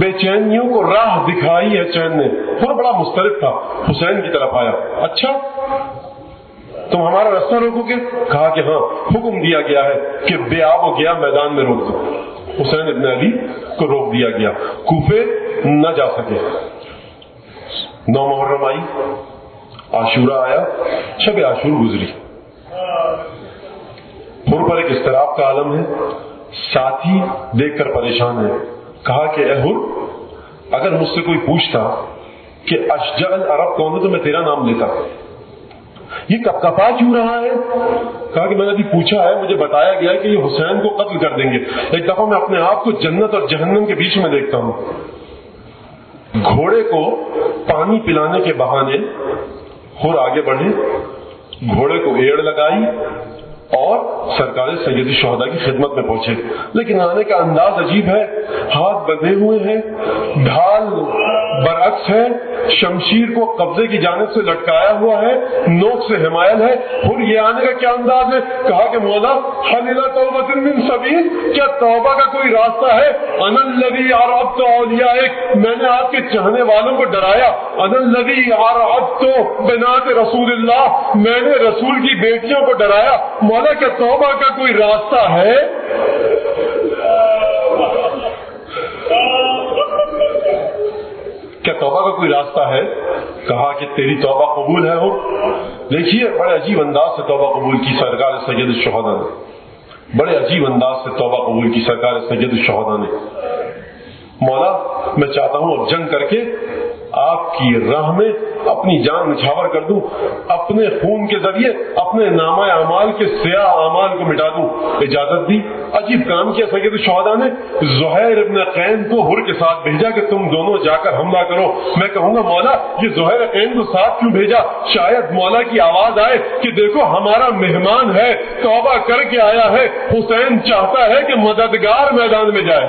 بے چینیوں کو راہ دکھائی ہے چین نے. تھوڑا بڑا مسترد تھا, حسین کی طرف آیا. اچھا تم ہمارا راستہ روکو گے؟ کہا کہ ہاں, حکم دیا گیا ہے کہ بے آب و گیا میدان میں روک دو. حسین ابن علی کو روک دیا گیا, کوفے نہ جا سکے. 9 محرم آئی, عاشورہ آیا, شب عاشور گزری. حر پر ایک اضطراب کا عالم ہے, ساتھی دیکھ کر پریشان ہے. کہا کہ اے حر, اگر مجھ سے کوئی پوچھتا کہ اشجع العرب کون ہے تو میں تیرا نام لیتا. یہ کب کپا کیوں رہا ہے؟ کہا کہ میں نے ابھی پوچھا ہے, مجھے بتایا گیا ہے کہ یہ حسین کو قتل کر دیں گے. ایک دفعہ میں اپنے آپ کو جنت اور جہنم کے بیچ میں دیکھتا ہوں. گھوڑے کو پانی پلانے کے بہانے حر آگے بڑھے, گھوڑے کو ایڑ لگائی اور سرکار سید الشہداء کی خدمت میں پہنچے. لیکن آنے کا انداز عجیب ہے, ہاتھ بندھے ہوئے ہیں, ڈھال برعکس ہے, شمشیر کو قبضے کی جانب سے لٹکایا ہوا ہے, نوک سے حمایل ہے. پھر یہ آنے کا کیا انداز ہے؟ کہا کہ مولا حل الی توبۃ من سبیل, کیا توبہ کا کوئی راستہ ہے؟ انا الذی ارعبت اولیائک, میں نے آپ کے چاہنے والوں کو ڈرایا. انا الذی ارعبت بنات رسول اللہ, میں نے رسول کی بیٹیوں کو ڈرایا. مولا کیا توبہ کا کوئی راستہ ہے؟ کیا توبہ کا کوئی راستہ ہے؟ کہا کہ تیری توبہ قبول ہے. ہو دیکھیے بڑے عجیب انداز سے توبہ قبول کی سرکار سید الشہداء نے, بڑے عجیب انداز سے توبہ قبول کی سرکار سید الشہداء نے. مولا میں چاہتا ہوں اب جنگ کر کے آپ کی راہ میں اپنی جان نچھاور کر دوں، اپنے خون کے ذریعے اپنے نامہ اعمال کے سیاہ اعمال کو مٹا دوں۔ اجازت دی۔ عجیب کام کیا سید الشہداء نے، زہیر ابن قین کو حر کے ساتھ بھیجا کہ تم دونوں جا کر حملہ کرو۔ میں کہوں گا مولا یہ زہیر قین کو ساتھ کیوں بھیجا؟ شاید مولا کی آواز آئے کہ دیکھو ہمارا مہمان ہے، توبہ کر کے آیا ہے، حسین چاہتا ہے کہ مددگار میدان میں جائے۔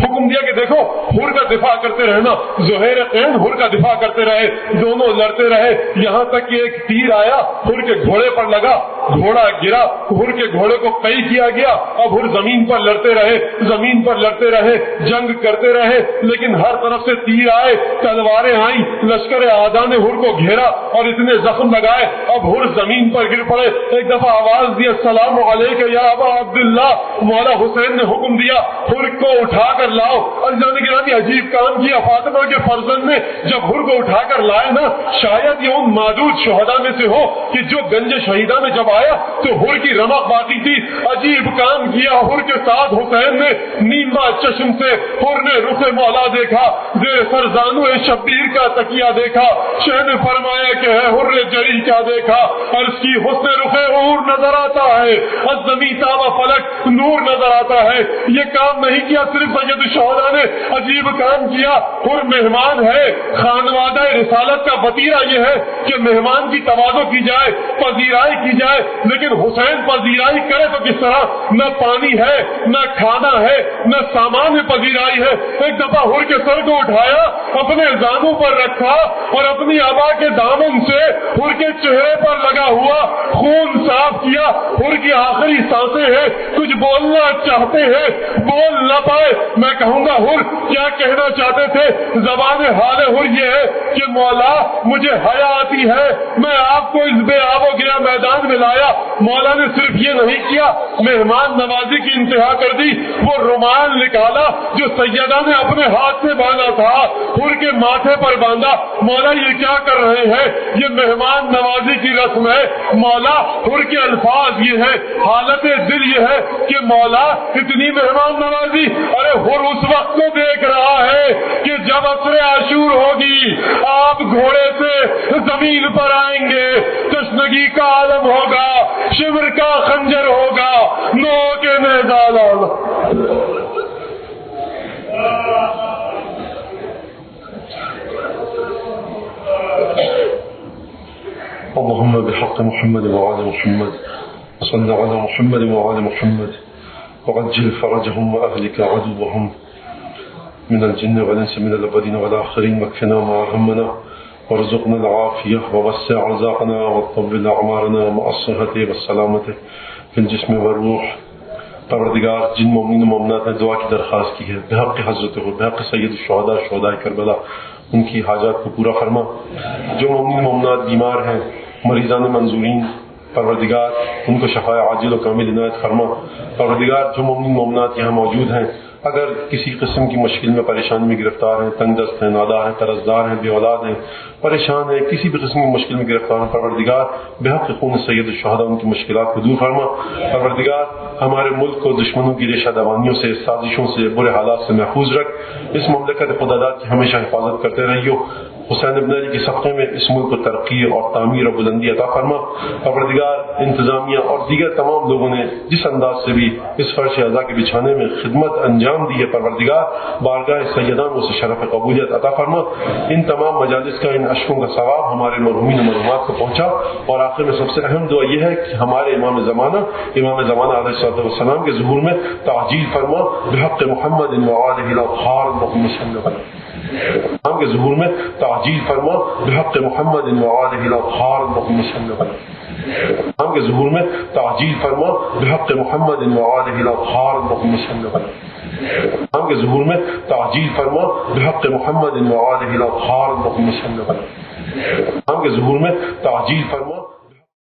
حکم دیا کہ دیکھو حر کا دفاع کرتے رہنا۔ زہیر قین حر کا دفاع کرتے رہے، دونوں لڑتے رہے، یہاں تک کہ ایک تیر آیا، حر کے گھوڑے پر لگا، گھوڑا گرا، حر کے گھوڑے کو قید کیا گیا۔ اب حر زمین پر لڑتے رہے، زمین پر لڑتے رہے، جنگ کرتے رہے، لیکن ہر طرف سے تیر آئے، تلواریں آئیں، لشکر اعداء نے حر کو گھیرا اور اتنے زخم لگائے، اب حر زمین پر گر پڑے۔ ایک دفعہ آواز دی السلام علیکم یا ابا عبداللہ، مولا حسین نے حکم دیا حر کو اٹھا کر لاؤ۔ عزیزان گرامی عجیب کام کیا فاطمہ کے فرزند نے، جب حر کو اٹھا کر لائے نا، شاید یہ ان معدود شہداء میں سے ہو کہ جو گنج شہیدہ میں جب آیا تو حر کی رمق باقی تھی۔ عجیب کام کیا، حر کے ساتھ حسین نے نیمبا چشم سے حر نے رخ مولا دیکھا، زیر سرزانو شبیر کا تکیہ دیکھا، شہ نے فرمایا کہ ہے حر جری کیا دیکھا، عرض کی حسن رخ حور نظر آتا ہے، زمین تاب فلک نور نظر آتا ہے۔ یہ کام نہیں کیا صرف سید الشہداء نے، عجیب کام کیا، حر مہمان ہے، خانوادہ رسالت کا وتیرہ یہ ہے کہ مہمان کی تواضع کی جائے، پذیرائی کی جائے، لیکن حسین پذیرائی کرے تو کس طرح؟ نہ پانی ہے، نہ کھانا ہے، نہ سامان پذیرائی ہے۔ ایک دفعہ حر کے سر کو اٹھایا، اپنے زانوں پر رکھا اور اپنی آبا کے دامن سے حر کے چہرے پر لگا ہوا خون صاف کیا۔ حر کی آخری سانسیں ہیں، کچھ بولنا چاہتے ہیں، بول نہ پائے۔ میں کہوں گا حر کیا کہنا چاہتے تھے؟ زبان حال حر یہ ہے کہ مولا مجھے حیا آتی ہے، میں آپ کو اس بے آب و گیا میدان میں لایا۔ مولا نے صرف یہ نہیں کیا، مہمان نوازی کی انتہا کر دی، وہ رومال نکالا جو سیدہ نے اپنے ہاتھ سے باندھا تھا، حر کے ماتھے پر باندھا۔ مولا یہ کیا کر رہے ہیں؟ یہ مہمان نوازی کی رسم ہے۔ مولا حر کے الفاظ یہ ہے، حالت دل یہ ہے کہ مولا اتنی مہمان نوازی۔ ارے حر اس وقت کو دیکھ رہا ہے کہ جب عصر عاشور ہوگی، آپ گھوڑے سے زمین پر آئیں گے، تشنگی کا عالم ہوگا، شمر کا خنجر ہوگا، نو کے میدان اللهم بحق محمد وعلى محمد وصل على محمد وعلى محمد وعجل فرجهم وأهلك عدوهم من الجن والإنس من الأولين والآخرين، واكفنا ما همنا وارزقنا العافية ووسع رزاقنا وطول أعمارنا مع الصحة والسلامة في الجسم والروح۔ پروردگار جن مومنین و مومنات نے دعا کی درخواست کی ہے بحق حضرت ہو، بحق سید الشہداء شہداء کربلا، ان کی حاجات کو پورا فرما۔ جو مومنین مومنات بیمار ہیں، مریضان منظورین، پروردگار ان کو شفاء عاجل و کامل عنایت فرما۔ پروردگار جو مومنین مومنات یہاں موجود ہیں، اگر کسی قسم کی مشکل میں پریشانی میں گرفتار ہیں، تنگ دست ہیں، نادا ہیں، قرضدار ہیں، بے اولاد ہیں، پریشان ہیں، کسی بھی قسم کی مشکل میں گرفتار ہیں، پروردگار بحق خون سید الشہداء ان کی مشکلات کو دور فرما۔ پروردگار ہمارے ملک کو دشمنوں کی ریشہ دوانیوں سے، سازشوں سے، برے حالات سے محفوظ رکھ۔ اس مملکت خداداد کی ہمیشہ حفاظت کرتے رہیو۔ حسین ابن علی کی صدقے میں اس ملک کو ترقی اور تعمیر اور بلندی عطا فرما۔ پروردگار انتظامیہ اور دیگر تمام لوگوں نے جس انداز سے بھی اس فرش اعضاء کے بچھانے میں خدمت انجام دی ہے، پروردگار بارگاہ سیدان اسے شرف قبولیت عطا فرما۔ ان تمام مجالس کا، ان اشکوں کا ثواب ہمارے مرحومین و مرحومات کو پہنچا۔ اور آخر میں سب سے اہم دعا یہ ہے کہ ہمارے امام زمانہ علیہ الصلوۃ والسلام کے ظہور میں تعجیل فرما بحق محمد وآلہ الاطہار اللہم صل علی امام کے ظہور میں تعجیل فرما بحق محمد وآلہ الاطہار اللہم صل علی امام کے ظہور میں تعجیل فرما بحق محمد وآلہ الاطہار اللہم صل علی امام کے ظہور میں تعجیل فرما بحق محمد وآلہ الاطہار اللہم صل علی امام کے ظہور میں تعجیل فرما